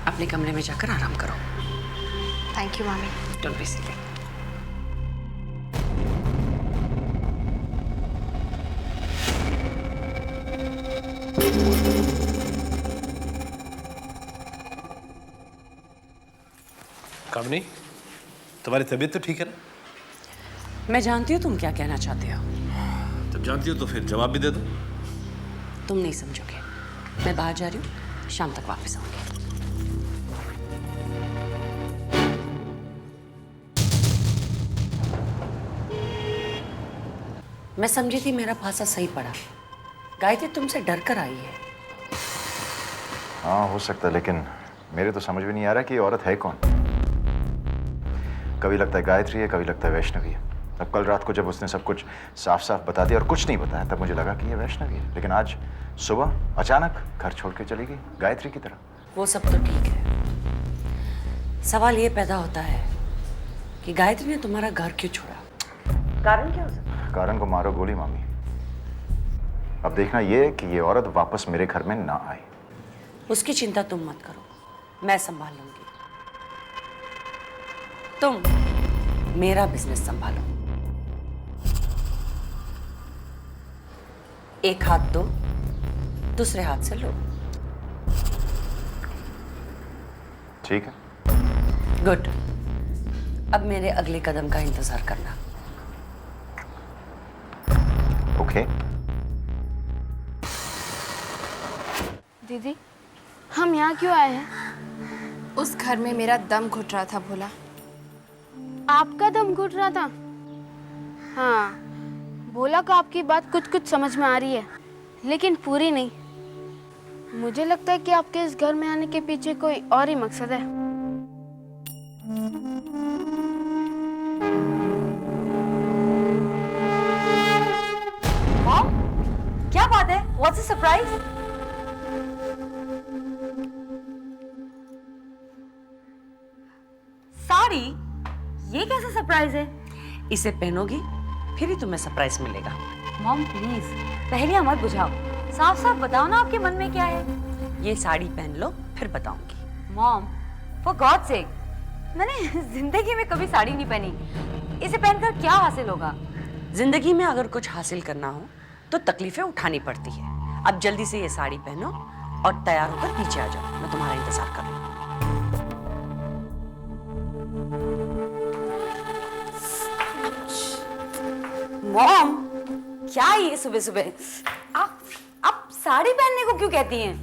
अपने कमरे में जाकर आराम करो। थैंक यू मामी। Don't be silly. कामनी, तुम्हारी तबीयत तो ठीक है ना? मैं जानती हूँ तुम क्या कहना चाहते हो। जब जानती हो तो फिर जवाब भी दे दो। तुम नहीं समझोगे। मैं बाहर जा रही हूँ, शाम तक वापस आऊंगी। मैं समझी थी मेरा फांसा सही पड़ा। गायत्री तुमसे डर कर आई है। हाँ हो सकता है, लेकिन मेरे तो समझ में नहीं आ रहा कि ये औरत है कौन। कभी लगता है गायत्री है, कभी लगता है वैष्णवी है। अब कल रात को जब उसने सब कुछ साफ साफ बता दिया और कुछ नहीं बताया, तब मुझे लगा कि ये वैष्णवी है। लेकिन आज सुबह अचानक घर छोड़ के चली गई गायत्री की तरह। वो सब तो ठीक है, सवाल ये पैदा होता है कि गायत्री ने तुम्हारा घर क्यों छोड़ा? कारण क्या हो सकता है? कारण को मारो गोली मामी। अब देखना ये कि ये औरत वापस मेरे घर में ना आए। उसकी चिंता तुम मत करो, मैं संभाल लूंगी। तुम मेरा बिजनेस संभालो। एक हाथ दो, दूसरे हाथ से लो। ठीक है। गुड। अब मेरे अगले कदम का इंतजार करना। ओके। दीदी, हम यहाँ क्यों आए हैं? उस घर में मेरा दम घुट रहा था भोला। आपका दम घुट रहा था? हाँ, भोला को आपकी बात कुछ कुछ समझ में आ रही है, लेकिन पूरी नहीं। मुझे लगता है कि आपके इस घर में आने के पीछे कोई और ही मकसद है। मॉम, क्या बात है? What's the surprise? साड़ी? ये कैसा सरप्राइज है? इसे पहनोगी फिर ही तुम्हें सरप्राइज मिलेगा। मॉम प्लीज, पहले मत बुझाओ, साफ साफ बताओ ना आपके मन में क्या है। ये साड़ी पहन लो फिर बताऊंगी। मॉम, फॉर गॉड सेक, मैंने जिंदगी में कभी साड़ी नहीं पहनी। इसे पहनकर क्या हासिल होगा? जिंदगी में अगर कुछ हासिल करना हो तो तकलीफें उठानी पड़ती है। अब जल्दी से ये साड़ी पहनो और तैयार होकर नीचे आ जाओ, मैं तुम्हारा इंतजार कर रही हूँ। मॉम, क्या ये सुबह सुबह? आप साड़ी पहनने को क्यों कहती हैं?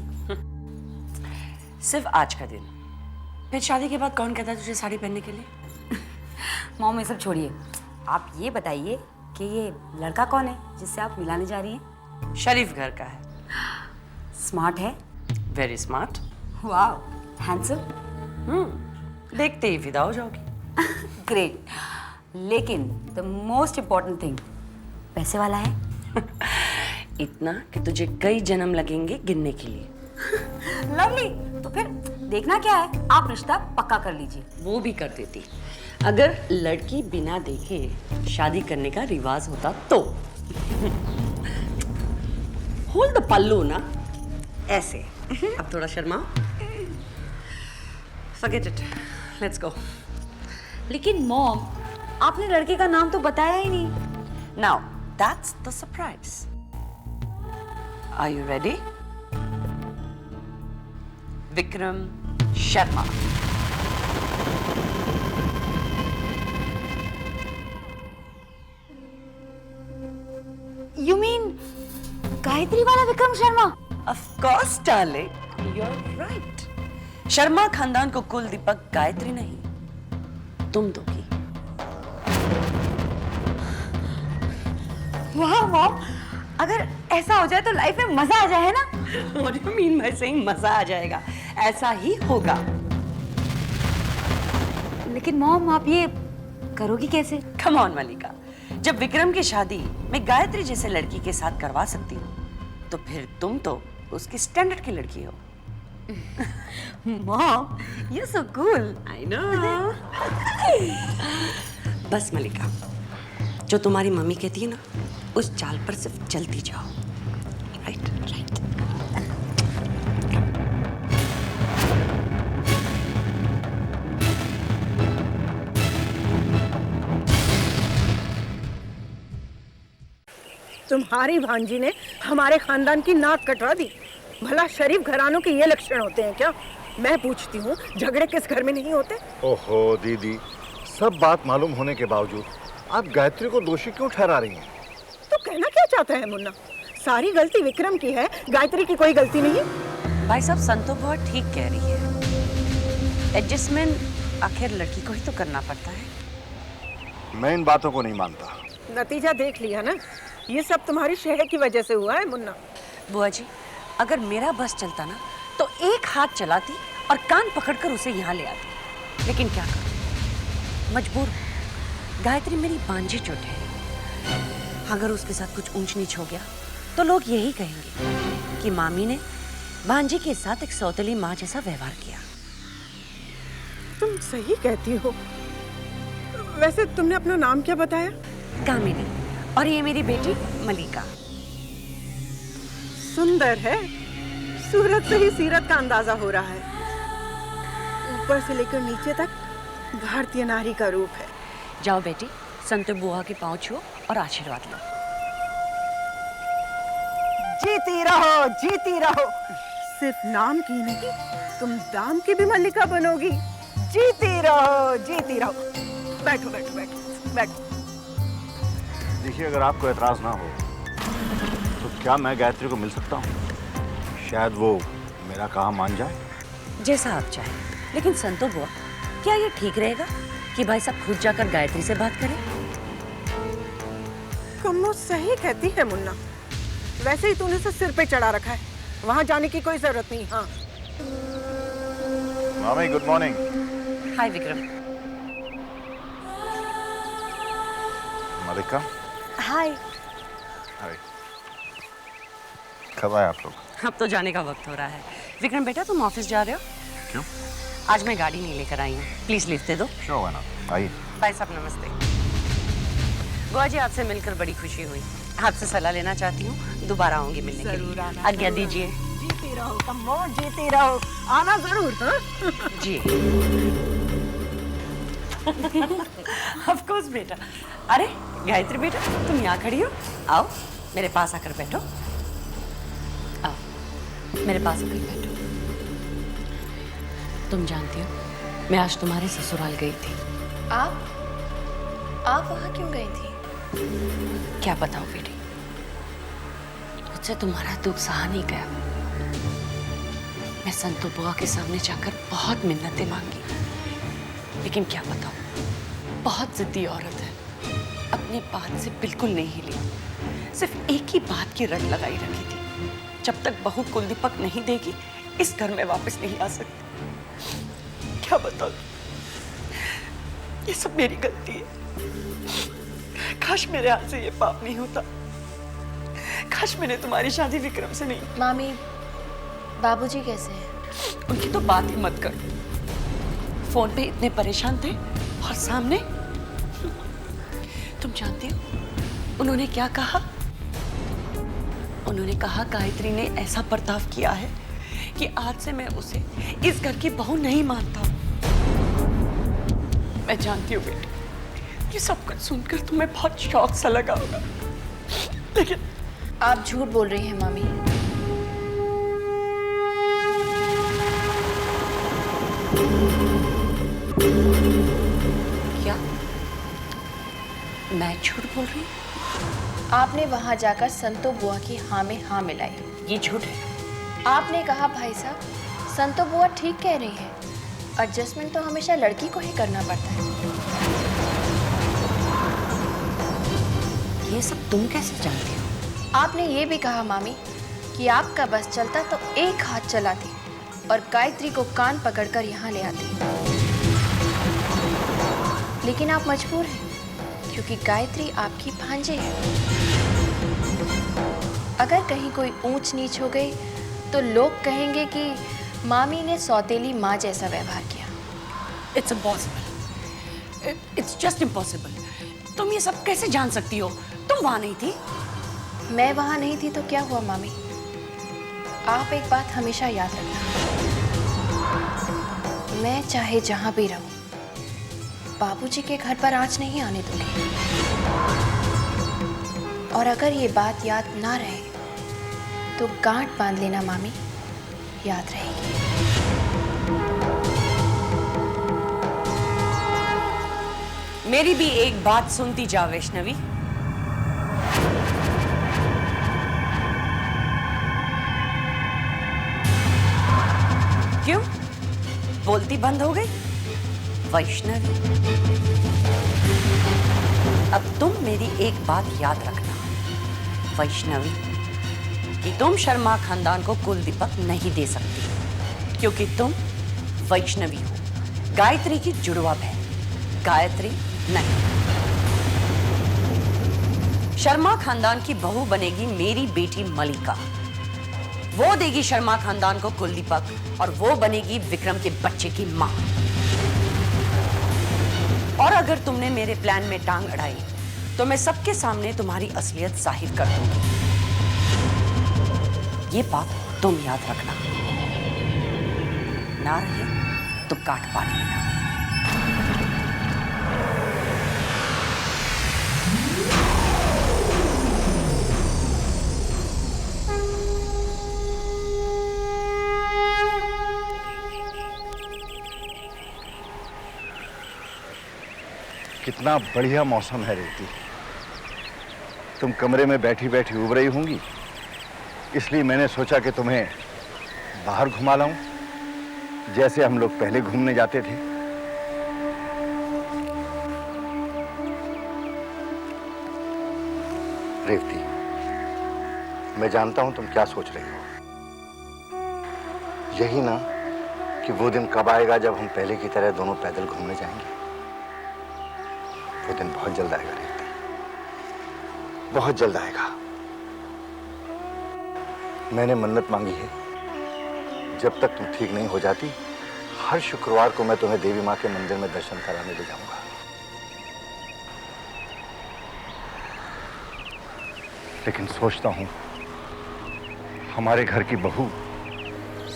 सिर्फ आज का दिन, फिर शादी के बाद कौन कहता है तुझे साड़ी पहनने के लिए? मॉम, ये सब छोड़िए, आप ये बताइए कि ये लड़का कौन है जिससे आप मिलाने जा रही हैं? शरीफ घर का है। स्मार्ट है? Very smart. वाह, हैंडसम? देखते ही फिदा हो जाओगी। ग्रेट, लेकिन द मोस्ट इम्पोर्टेंट थिंग, पैसे वाला है? इतना कि तुझे कई जन्म लगेंगे गिनने के लिए। लवली, तो फिर देखना क्या है, आप रिश्ता पक्का कर लीजिए। वो भी कर देती अगर लड़की बिना देखे शादी करने का रिवाज होता तो। होल्ड द पल्लू ना, ऐसे। अब थोड़ा Sharma. Forget it. Let's go. लेकिन मॉम, आपने लड़के का नाम तो बताया ही नहीं। Now, that's the surprise. Are you ready? Vikram Sharma. You mean Gayatri वाला Vikram Sharma? Of course, darling. You're right. Sharma खानदान को कुल दीपक गायत्री नहीं, तुम दोगी। वाह मॉम, अगर ऐसा हो जाए तो लाइफ में मजा आ जाए, है ना? What do you mean by saying मजा आ जाएगा? ऐसा ही होगा। लेकिन मॉम, आप ये करोगी कैसे? Come on, मलिका। जब विक्रम की शादी मैं गायत्री जैसे लड़की के साथ करवा सकती हूँ, तो फिर तुम तो उसकी स्टैंडर्ड की लड़की हो। Mom, you're so cool. I know. बस मलिका, जो तुम्हारी मम्मी कहती है ना, उस चाल पर सिर्फ चलती जाओ। Right right. तुम्हारी भांजी ने हमारे खानदान की नाक कटवा दी। भला शरीफ घरानों के ये लक्षण होते हैं क्या? मैं पूछती हूँ, झगड़े किस घर में नहीं होते? ओहो दीदी, सब बात मालूम होने के बावजूद आप गायत्री को दोषी क्यों ठहरा रही हैं? तो कहना क्या चाहता है मुन्ना? सारी गलती विक्रम की है, गायत्री की कोई गलती नहीं है। भाई साहब, संतो बुआ ठीक कह रही है। एडजस्टमेंट आखिर लड़की को ही तो करना पड़ता है। मैं इन बातों को नहीं मानता। नतीजा देख लिया ना, ये सब तुम्हारी शहर की वजह से हुआ है मुन्ना। बुआ जी, अगर मेरा बस चलता ना तो एक हाथ चलाती और कान पकड़कर उसे यहाँ ले आती, लेकिन क्या करूं, मजबूर हूं। गायत्री मेरी बांझी चोट है। अगर उसके साथ कुछ ऊंच नीच हो गया तो लोग यही कहेंगे कि मामी ने बांझी के साथ एक सौतेली माँ जैसा व्यवहार किया। तुम सही कहती हो। वैसे तुमने अपना नाम क्या बताया? कामिनी, और ये मेरी बेटी मलिका। सुंदर है, सूरत से ही सीरत का अंदाजा हो रहा है। ऊपर से लेकर नीचे तक भारतीय नारी का रूप है। जाओ बेटी, संतु बुआ के पाँव छुओ और आशीर्वाद लो। जीती रहो, जीती रहो। सिर्फ नाम की नहीं, तुम दाम की भी मल्लिका बनोगी। जीती रहो, जीती रहो। बैठो बैठो बैठो बैठो। देखिए, अगर आपको एतराज ना हो तो क्या मैं गायत्री को मिल सकता हूँ? शायद वो मेरा कहा मान जाए। जैसा आप चाहें, लेकिन संतो बुआ, क्या ये ठीक रहेगा कि भाई साहब खुद जाकर गायत्री से बात करें? कम्मो सही कहती है मुन्ना। वैसे ही तूने उसे सिर पे चढ़ा रखा है, वहां जाने की कोई जरूरत नहीं। हाँ मामी, गुड मॉर्निंग। हाय विक्रम। मलिका। हाय। हाय। कब आए आप लोग? अब तो जाने का वक्त हो रहा है। विक्रम बेटा, तुम ऑफिस जा रहे हो? क्यों? आज मैं गाड़ी नहीं लेकर आई हूँ, प्लीज लिफ्ट दे दो। Sure, why not. आइए। भाई साहब नमस्ते। बुआ जी, आपसे मिलकर बड़ी खुशी हुई। आपसे सलाह लेना चाहती हूँ, दोबारा आऊंगी मिलने के लिए। आज्ञा दीजिए। जीती रहो कम्मो, जीती रहो। आना जरूर। हाँ जी। ऑफ कोर्स बेटा। अरे गायत्री बेटा, तुम यहाँ खड़ी हो? आओ मेरे पास आकर बैठो। आओ मेरे पास आकर बैठो। तुम जानती हो, मैं आज तुम्हारे ससुराल गई थी। आप वहाँ क्यों गई थी? क्या बताओ बेटी, मुझसे तुम्हारा दुख सहा नहीं गया। मैं संतो बुआ के सामने जाकर बहुत मिन्नतें मांगी, लेकिन क्या बताऊं, बहुत जिद्दी औरत है। अपनी बात से बिल्कुल नहीं हिली। सिर्फ एक ही बात की रट लगाई रखी थी, जब तक बहू कुलदीपक नहीं देगी इस घर में वापस नहीं आ सकती। क्या बताऊं, ये सब मेरी गलती है। काश मेरे हाथ से ये पाप नहीं होता। काश मैंने तुम्हारी शादी विक्रम से नहीं। मामी, बाबूजी कैसे हैं? उनकी तो बात ही मत करो। फोन पे इतने परेशान थे और सामने तुम जानती हो उन्होंने क्या कहा? उन्होंने कहा गायत्री ने ऐसा बर्ताव किया है कि आज से मैं उसे इस घर की बहू नहीं मानता हूं। मैं जानती हूँ बेटी, ये सब कुछ सुनकर तुम्हें बहुत शौक सा लगा होगा, लेकिन आप झूठ बोल रही हैं मामी। क्या मैं झूठ बोल रही हूँ? आपने वहां जाकर संतो बुआ की हाँ में हाँ मिलाई। ये झूठ है। आपने कहा भाई साहब, संतो बुआ ठीक कह रही है, एडजस्टमेंट तो हमेशा लड़की को ही करना पड़ता है। ये सब तुम कैसे जानती हो? आपने ये भी कहा मामी कि आपका बस चलता तो एक हाथ चलाती और गायत्री को कान पकड़कर यहाँ ले आती, लेकिन आप मजबूर हैं क्योंकि गायत्री आपकी भांजे है। अगर कहीं कोई ऊंच नीच हो गई तो लोग कहेंगे कि मामी ने सौतेली माँ जैसा व्यवहार किया। It's impossible, it's just impossible. तुम ये सब कैसे जान सकती हो? तुम वहां नहीं थी। मैं वहां नहीं थी तो क्या हुआ मामी? आप एक बात हमेशा याद रखना, मैं चाहे जहां भी रहूं, बाबूजी के घर पर आंच नहीं आने दूंगी। और अगर ये बात याद ना रहे तो गांठ बांध लेना मामी, याद रहेगी। मेरी भी एक बात सुनती जा वैष्णवी। क्यों बोलती बंद हो गई? वैष्णवी, अब तुम मेरी एक बात याद रखना वैष्णवी, कि तुम शर्मा खानदान को कुलदीपक नहीं दे सकती, क्योंकि तुम वैष्णवी हो, गायत्री की जुड़वा बहन। गायत्री नहीं। शर्मा खानदान की बहू बनेगी मेरी बेटी मलिका। वो देगी शर्मा खानदान को कुलदीपक और वो बनेगी विक्रम के बच्चे की मां। और अगर तुमने मेरे प्लान में टांग अड़ाई तो मैं सबके सामने तुम्हारी असलियत जाहिर कर दूंगी। ये बात तुम याद रखना, ना रहे तो काट पाट लेना। कितना बढ़िया मौसम है रेवती। तुम कमरे में बैठी बैठी उब रही होंगी, इसलिए मैंने सोचा कि तुम्हें बाहर घुमा लाऊं, जैसे हम लोग पहले घूमने जाते थे। रेवती, मैं जानता हूं तुम क्या सोच रही हो। यही ना कि वो दिन कब आएगा जब हम पहले की तरह दोनों पैदल घूमने जाएंगे। वो दिन बहुत जल्द आएगा रेवती, बहुत जल्द आएगा। मैंने मन्नत मांगी है, जब तक तुम ठीक नहीं हो जाती, हर शुक्रवार को मैं तुम्हें देवी माँ के मंदिर में दर्शन कराने ले जाऊंगा। लेकिन सोचता हूं, हमारे घर की बहू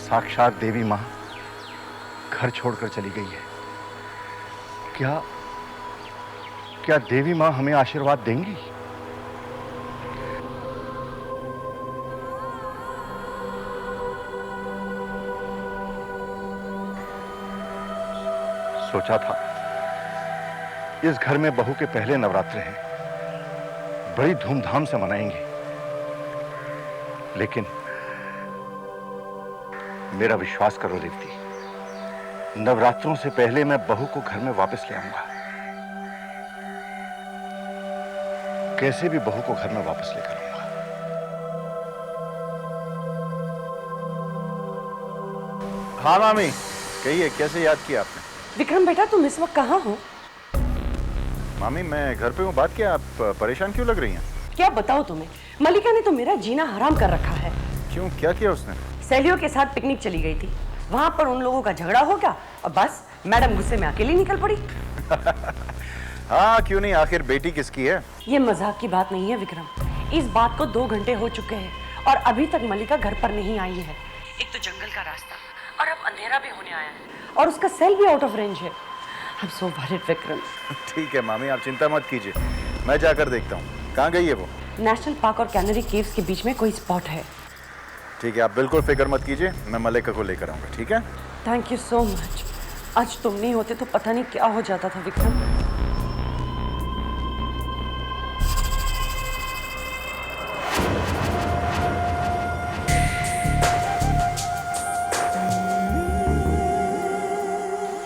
साक्षात देवी माँ घर छोड़कर चली गई है। क्या देवी माँ हमें आशीर्वाद देंगी? सोचा था इस घर में बहू के पहले नवरात्र हैं, बड़ी धूमधाम से मनाएंगे। लेकिन मेरा विश्वास करो रेवती, नवरात्रों से पहले मैं बहू को घर में वापस ले आऊंगा। कैसे भी बहू को घर में वापस लेकर आऊंगा। हाँ मामी, कहिए कैसे याद किया आपने? विक्रम बेटा, तुम इस वक्त कहाँ हो? मामी मैं घर पे हूँ। बात क्या, आप परेशान क्यों लग रही हैं? क्या बताओ तुम्हें, मलिका ने तो मेरा जीना हराम कर रखा है। क्यों, क्या किया उसने? सहेलियों के साथ पिकनिक चली गई थी, वहां पर उन लोगों का झगड़ा हो गया और बस मैडम गुस्से में अकेली निकल पड़ी। हाँ क्यों नहीं, आखिर बेटी किसकी है? ये मजाक की बात नहीं है विक्रम, इस बात को 2 घंटे हो चुके हैं और अभी तक मलिका घर पर नहीं आई है। एक तो जंगल का रास्ता और अब अंधेरा भी होने आया है और उसका सेल भी आउट ऑफ रेंज है। I'm so worried, Vikram. ठीक है मामी, आप चिंता मत कीजिए, मैं जाकर देखता हूँ। कहाँ गई है वो? नेशनल पार्क और कैनरी केव्स के बीच में कोई स्पॉट है। ठीक है, आप बिल्कुल फिक्र मत कीजिए, मैं मलिका को लेकर आऊंगा। ठीक है, थैंक यू सो मच। आज तुम नहीं होते तो पता नहीं क्या हो जाता था Vikram.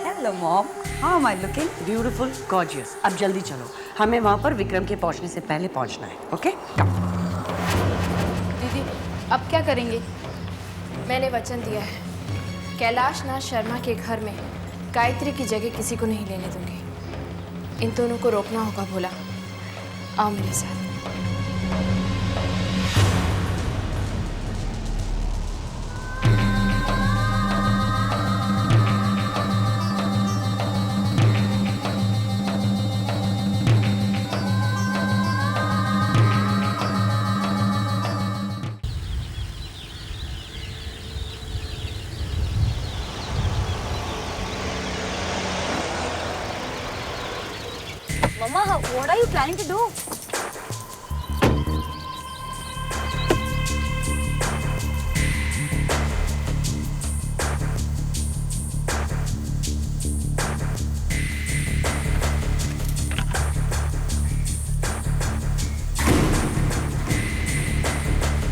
Hello mom, how am I looking? Beautiful, gorgeous. अब जल्दी चलो, हमें वहां पर विक्रम के पहुंचने से पहले पहुंचना है। ओके दीदी, अब क्या करेंगे? मैंने वचन दिया है, कैलाश नाथ शर्मा के घर में गायत्री की जगह किसी को नहीं लेने दूंगी। इन दोनों को रोकना होगा। भोला, आओ मेरे साथ। Mama, what are you planning to do?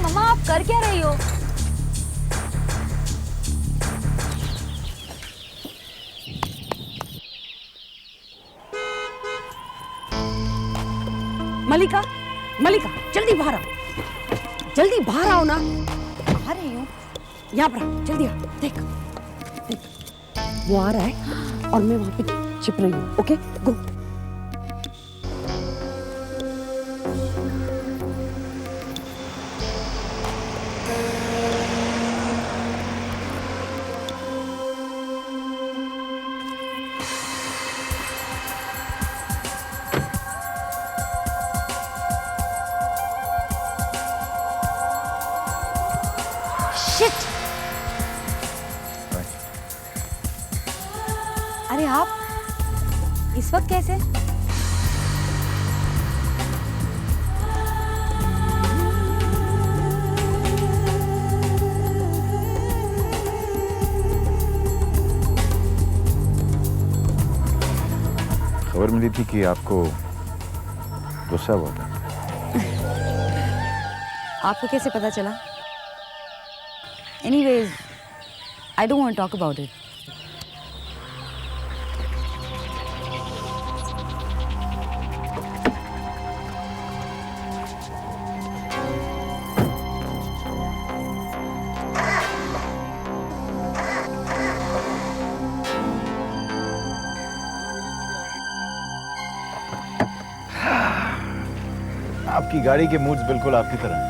मम्मा, आप कर क्या रही हो? मलिका, मलिका, जल्दी बाहर आओ, जल्दी बाहर आओ ना। आ रही हूँ। यहाँ पर आओ, जल्दी आओ। देख, देख, वो आ रहा है और मैं वहां पे छिप रही हूँ। ओके, गो। अरे आप इस वक्त कैसे? खबर मिली थी कि आपको गुस्सा बहुत है। आपको कैसे पता चला? Anyways, I don't want to talk about it. आपकी गाड़ी के मूड्स बिल्कुल आपकी तरह हैं।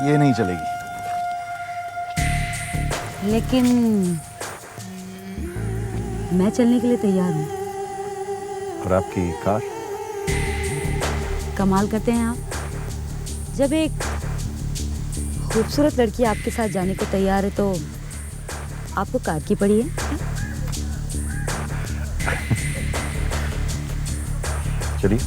ये नहीं चलेगी। लेकिन मैं चलने के लिए तैयार हूँ। और आपकी कार? कमाल करते हैं आप। जब एक खूबसूरत लड़की आपके साथ जाने को तैयार है तो आपको कार की पड़ी है? चलिए।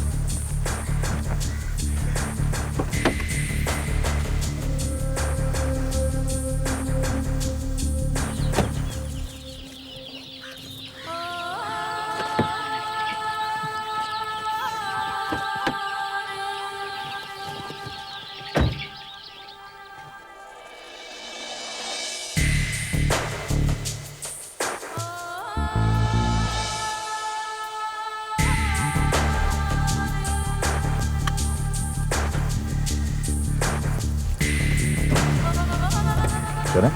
करें?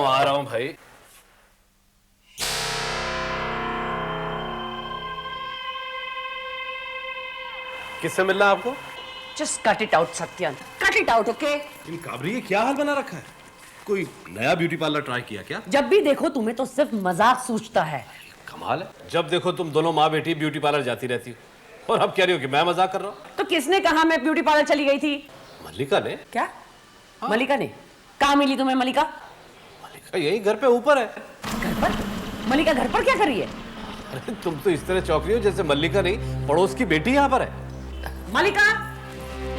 आ रहा हूं भाई। किससे मिलना है आपको? Just cut it out Sathyan, cut it out, okay? इन काबरी ये क्या हाल बना रखा है? कोई नया ब्यूटी पार्लर ट्राई किया क्या? जब भी देखो तुम्हें तो सिर्फ मजाक सूझता है। कमाल है, जब देखो तुम दोनों माँ बेटी ब्यूटी पार्लर जाती रहती हो और अब कह रही हो कि मैं मजाक कर रहा हूँ। तो किसने कहा मैं ब्यूटी पार्लर चली गई थी? मल्लिका ने। क्या? मल्लिका ने? कहाँ मिली तुम्हें मल्लिका? मल्लिका यही घर पे ऊपर है। घर पर? मल्लिका घर पर क्या कर रही है? अरे तुम तो इस तरह चौंक रही हो जैसे मल्लिका नहीं पड़ोस की बेटी यहाँ पर है। मल्लिका,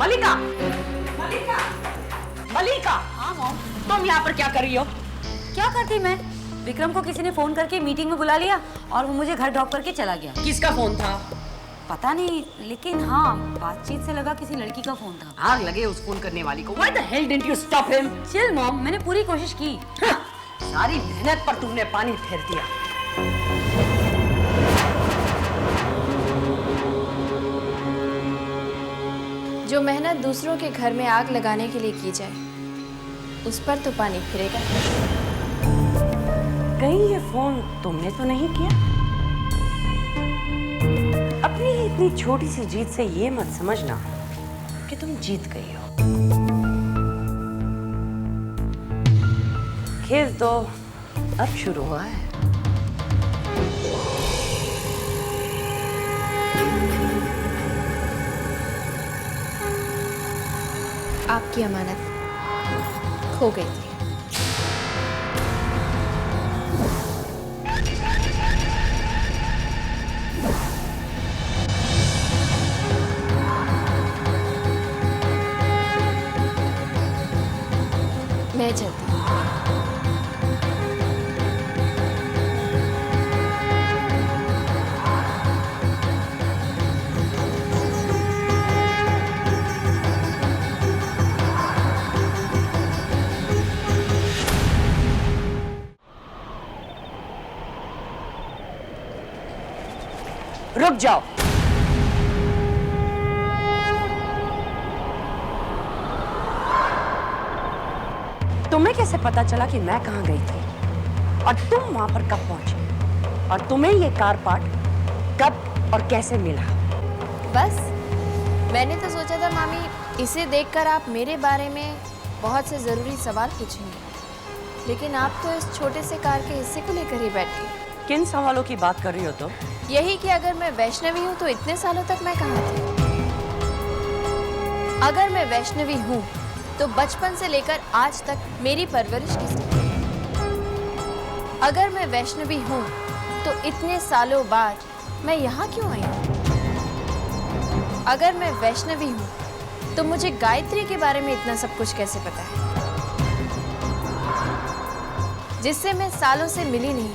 मल्लिका, मल्लिका, मल्लिका। हाँ मॉम। तुम यहाँ पर क्या कर रही हो? क्या करती मैं? विक्रम को किसी ने फोन करके मीटिंग में बुला लिया और वो मुझे घर ड्रॉप करके चला गया। किसका फोन था? पता नहीं, लेकिन हाँ बातचीत से लगा किसी लड़की का फोन था। आग लगे उस फोन करने वाली को। Why the hell didn't you stop him? Chill mom, मैंने पूरी कोशिश की। हाँ, सारी मेहनत पर तुमने पानी फेर दिया। जो मेहनत दूसरों के घर में आग लगाने के लिए की जाए, उस पर तो पानी फिरेगा। कहीं ये फोन तुमने तो नहीं किया? अपनी इतनी छोटी सी जीत से ये मत समझना कि तुम जीत गई हो। खेल तो अब शुरू हुआ है। आपकी अमानत खो गई थी। मैं चलती हूँ। रुक जाओ। तुम्हें कैसे पता चला कि मैं कहां गई थी और तुम वहां पर कब पहुंचे और तुम्हें ये कार पार्ट कब और कैसे मिला? बस मैंने तो सोचा था मामी इसे देखकर आप मेरे बारे में बहुत से ज़रूरी सवाल पूछेंगे, लेकिन आप तो इस छोटे से कार के हिस्से को लेकर ही बैठ गए। किन सवालों की बात कर रही हो तुम? यही कि अगर मैं वैष्णवी हूँ तो इतने सालों तक मैं कहाँ थी? अगर मैं वैष्णवी हूँ तो बचपन से लेकर आज तक मेरी परवरिश किसने की? अगर मैं वैष्णवी हूँ तो इतने सालों बाद मैं यहाँ क्यों आई हूँ? अगर मैं वैष्णवी हूँ तो मुझे गायत्री के बारे में इतना सब कुछ कैसे पता है, जिससे मैं सालों से मिली नहीं?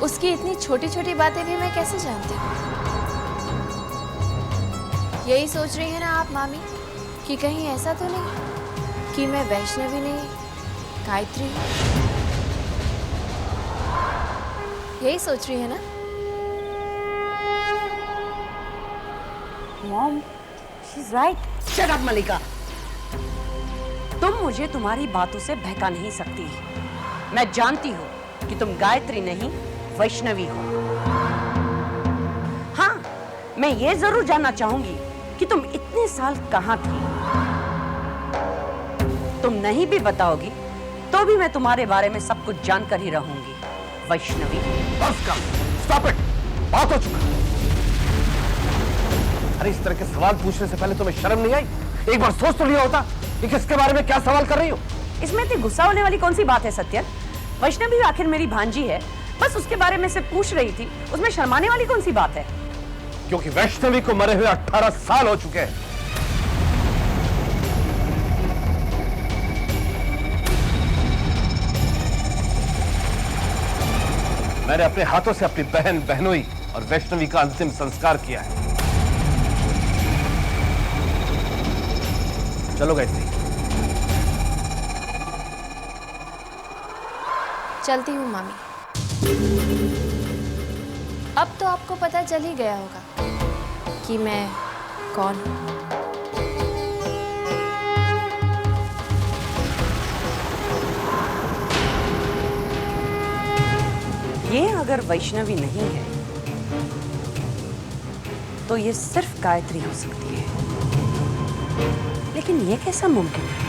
उसकी इतनी छोटी छोटी बातें भी मैं कैसे जानती हूँ? यही सोच रही है ना आप मामी कि कहीं ऐसा तो नहीं कि मैं वैष्णवी नहीं गायत्री हूँ? यही सोच रही है ना? Mom, she is right. Shut up Mallika. तुम मुझे तुम्हारी बातों से बहका नहीं सकती। मैं जानती हूँ कि तुम गायत्री नहीं वैष्णवी हो। हाँ, मैं ये जरूर जानना चाहूंगी कि तुम इतने साल कहाँ थी। तुम नहीं भी बताओगी तो भी मैं तुम्हारे बारे में सब कुछ जानकर ही रहूंगी। वैष्णवी। बस कर, स्टॉप इट, बहुत हो चुका। अरे इस तरह के सवाल पूछने से पहले तुम्हें शर्म नहीं आई? एक बार सोच तो लिया होता कि किसके बारे में क्या सवाल कर रही हो। इसमें इतनी गुस्सा होने वाली कौन सी बात है सत्या? वैष्णवी आखिर मेरी भांजी है, बस उसके बारे में से पूछ रही थी। उसमें शर्माने वाली कौन सी बात है? क्योंकि वैष्णवी को मरे हुए 18 साल हो चुके हैं। मैंने अपने हाथों से अपनी बहन बहनोई और वैष्णवी का अंतिम संस्कार किया है। चलो गायत्री। चलती हूँ मामी। अब तो आपको पता चल ही गया होगा कि मैं कौन हूँ। ये अगर वैष्णवी नहीं है तो ये सिर्फ गायत्री हो सकती है, लेकिन ये कैसा मुमकिन है?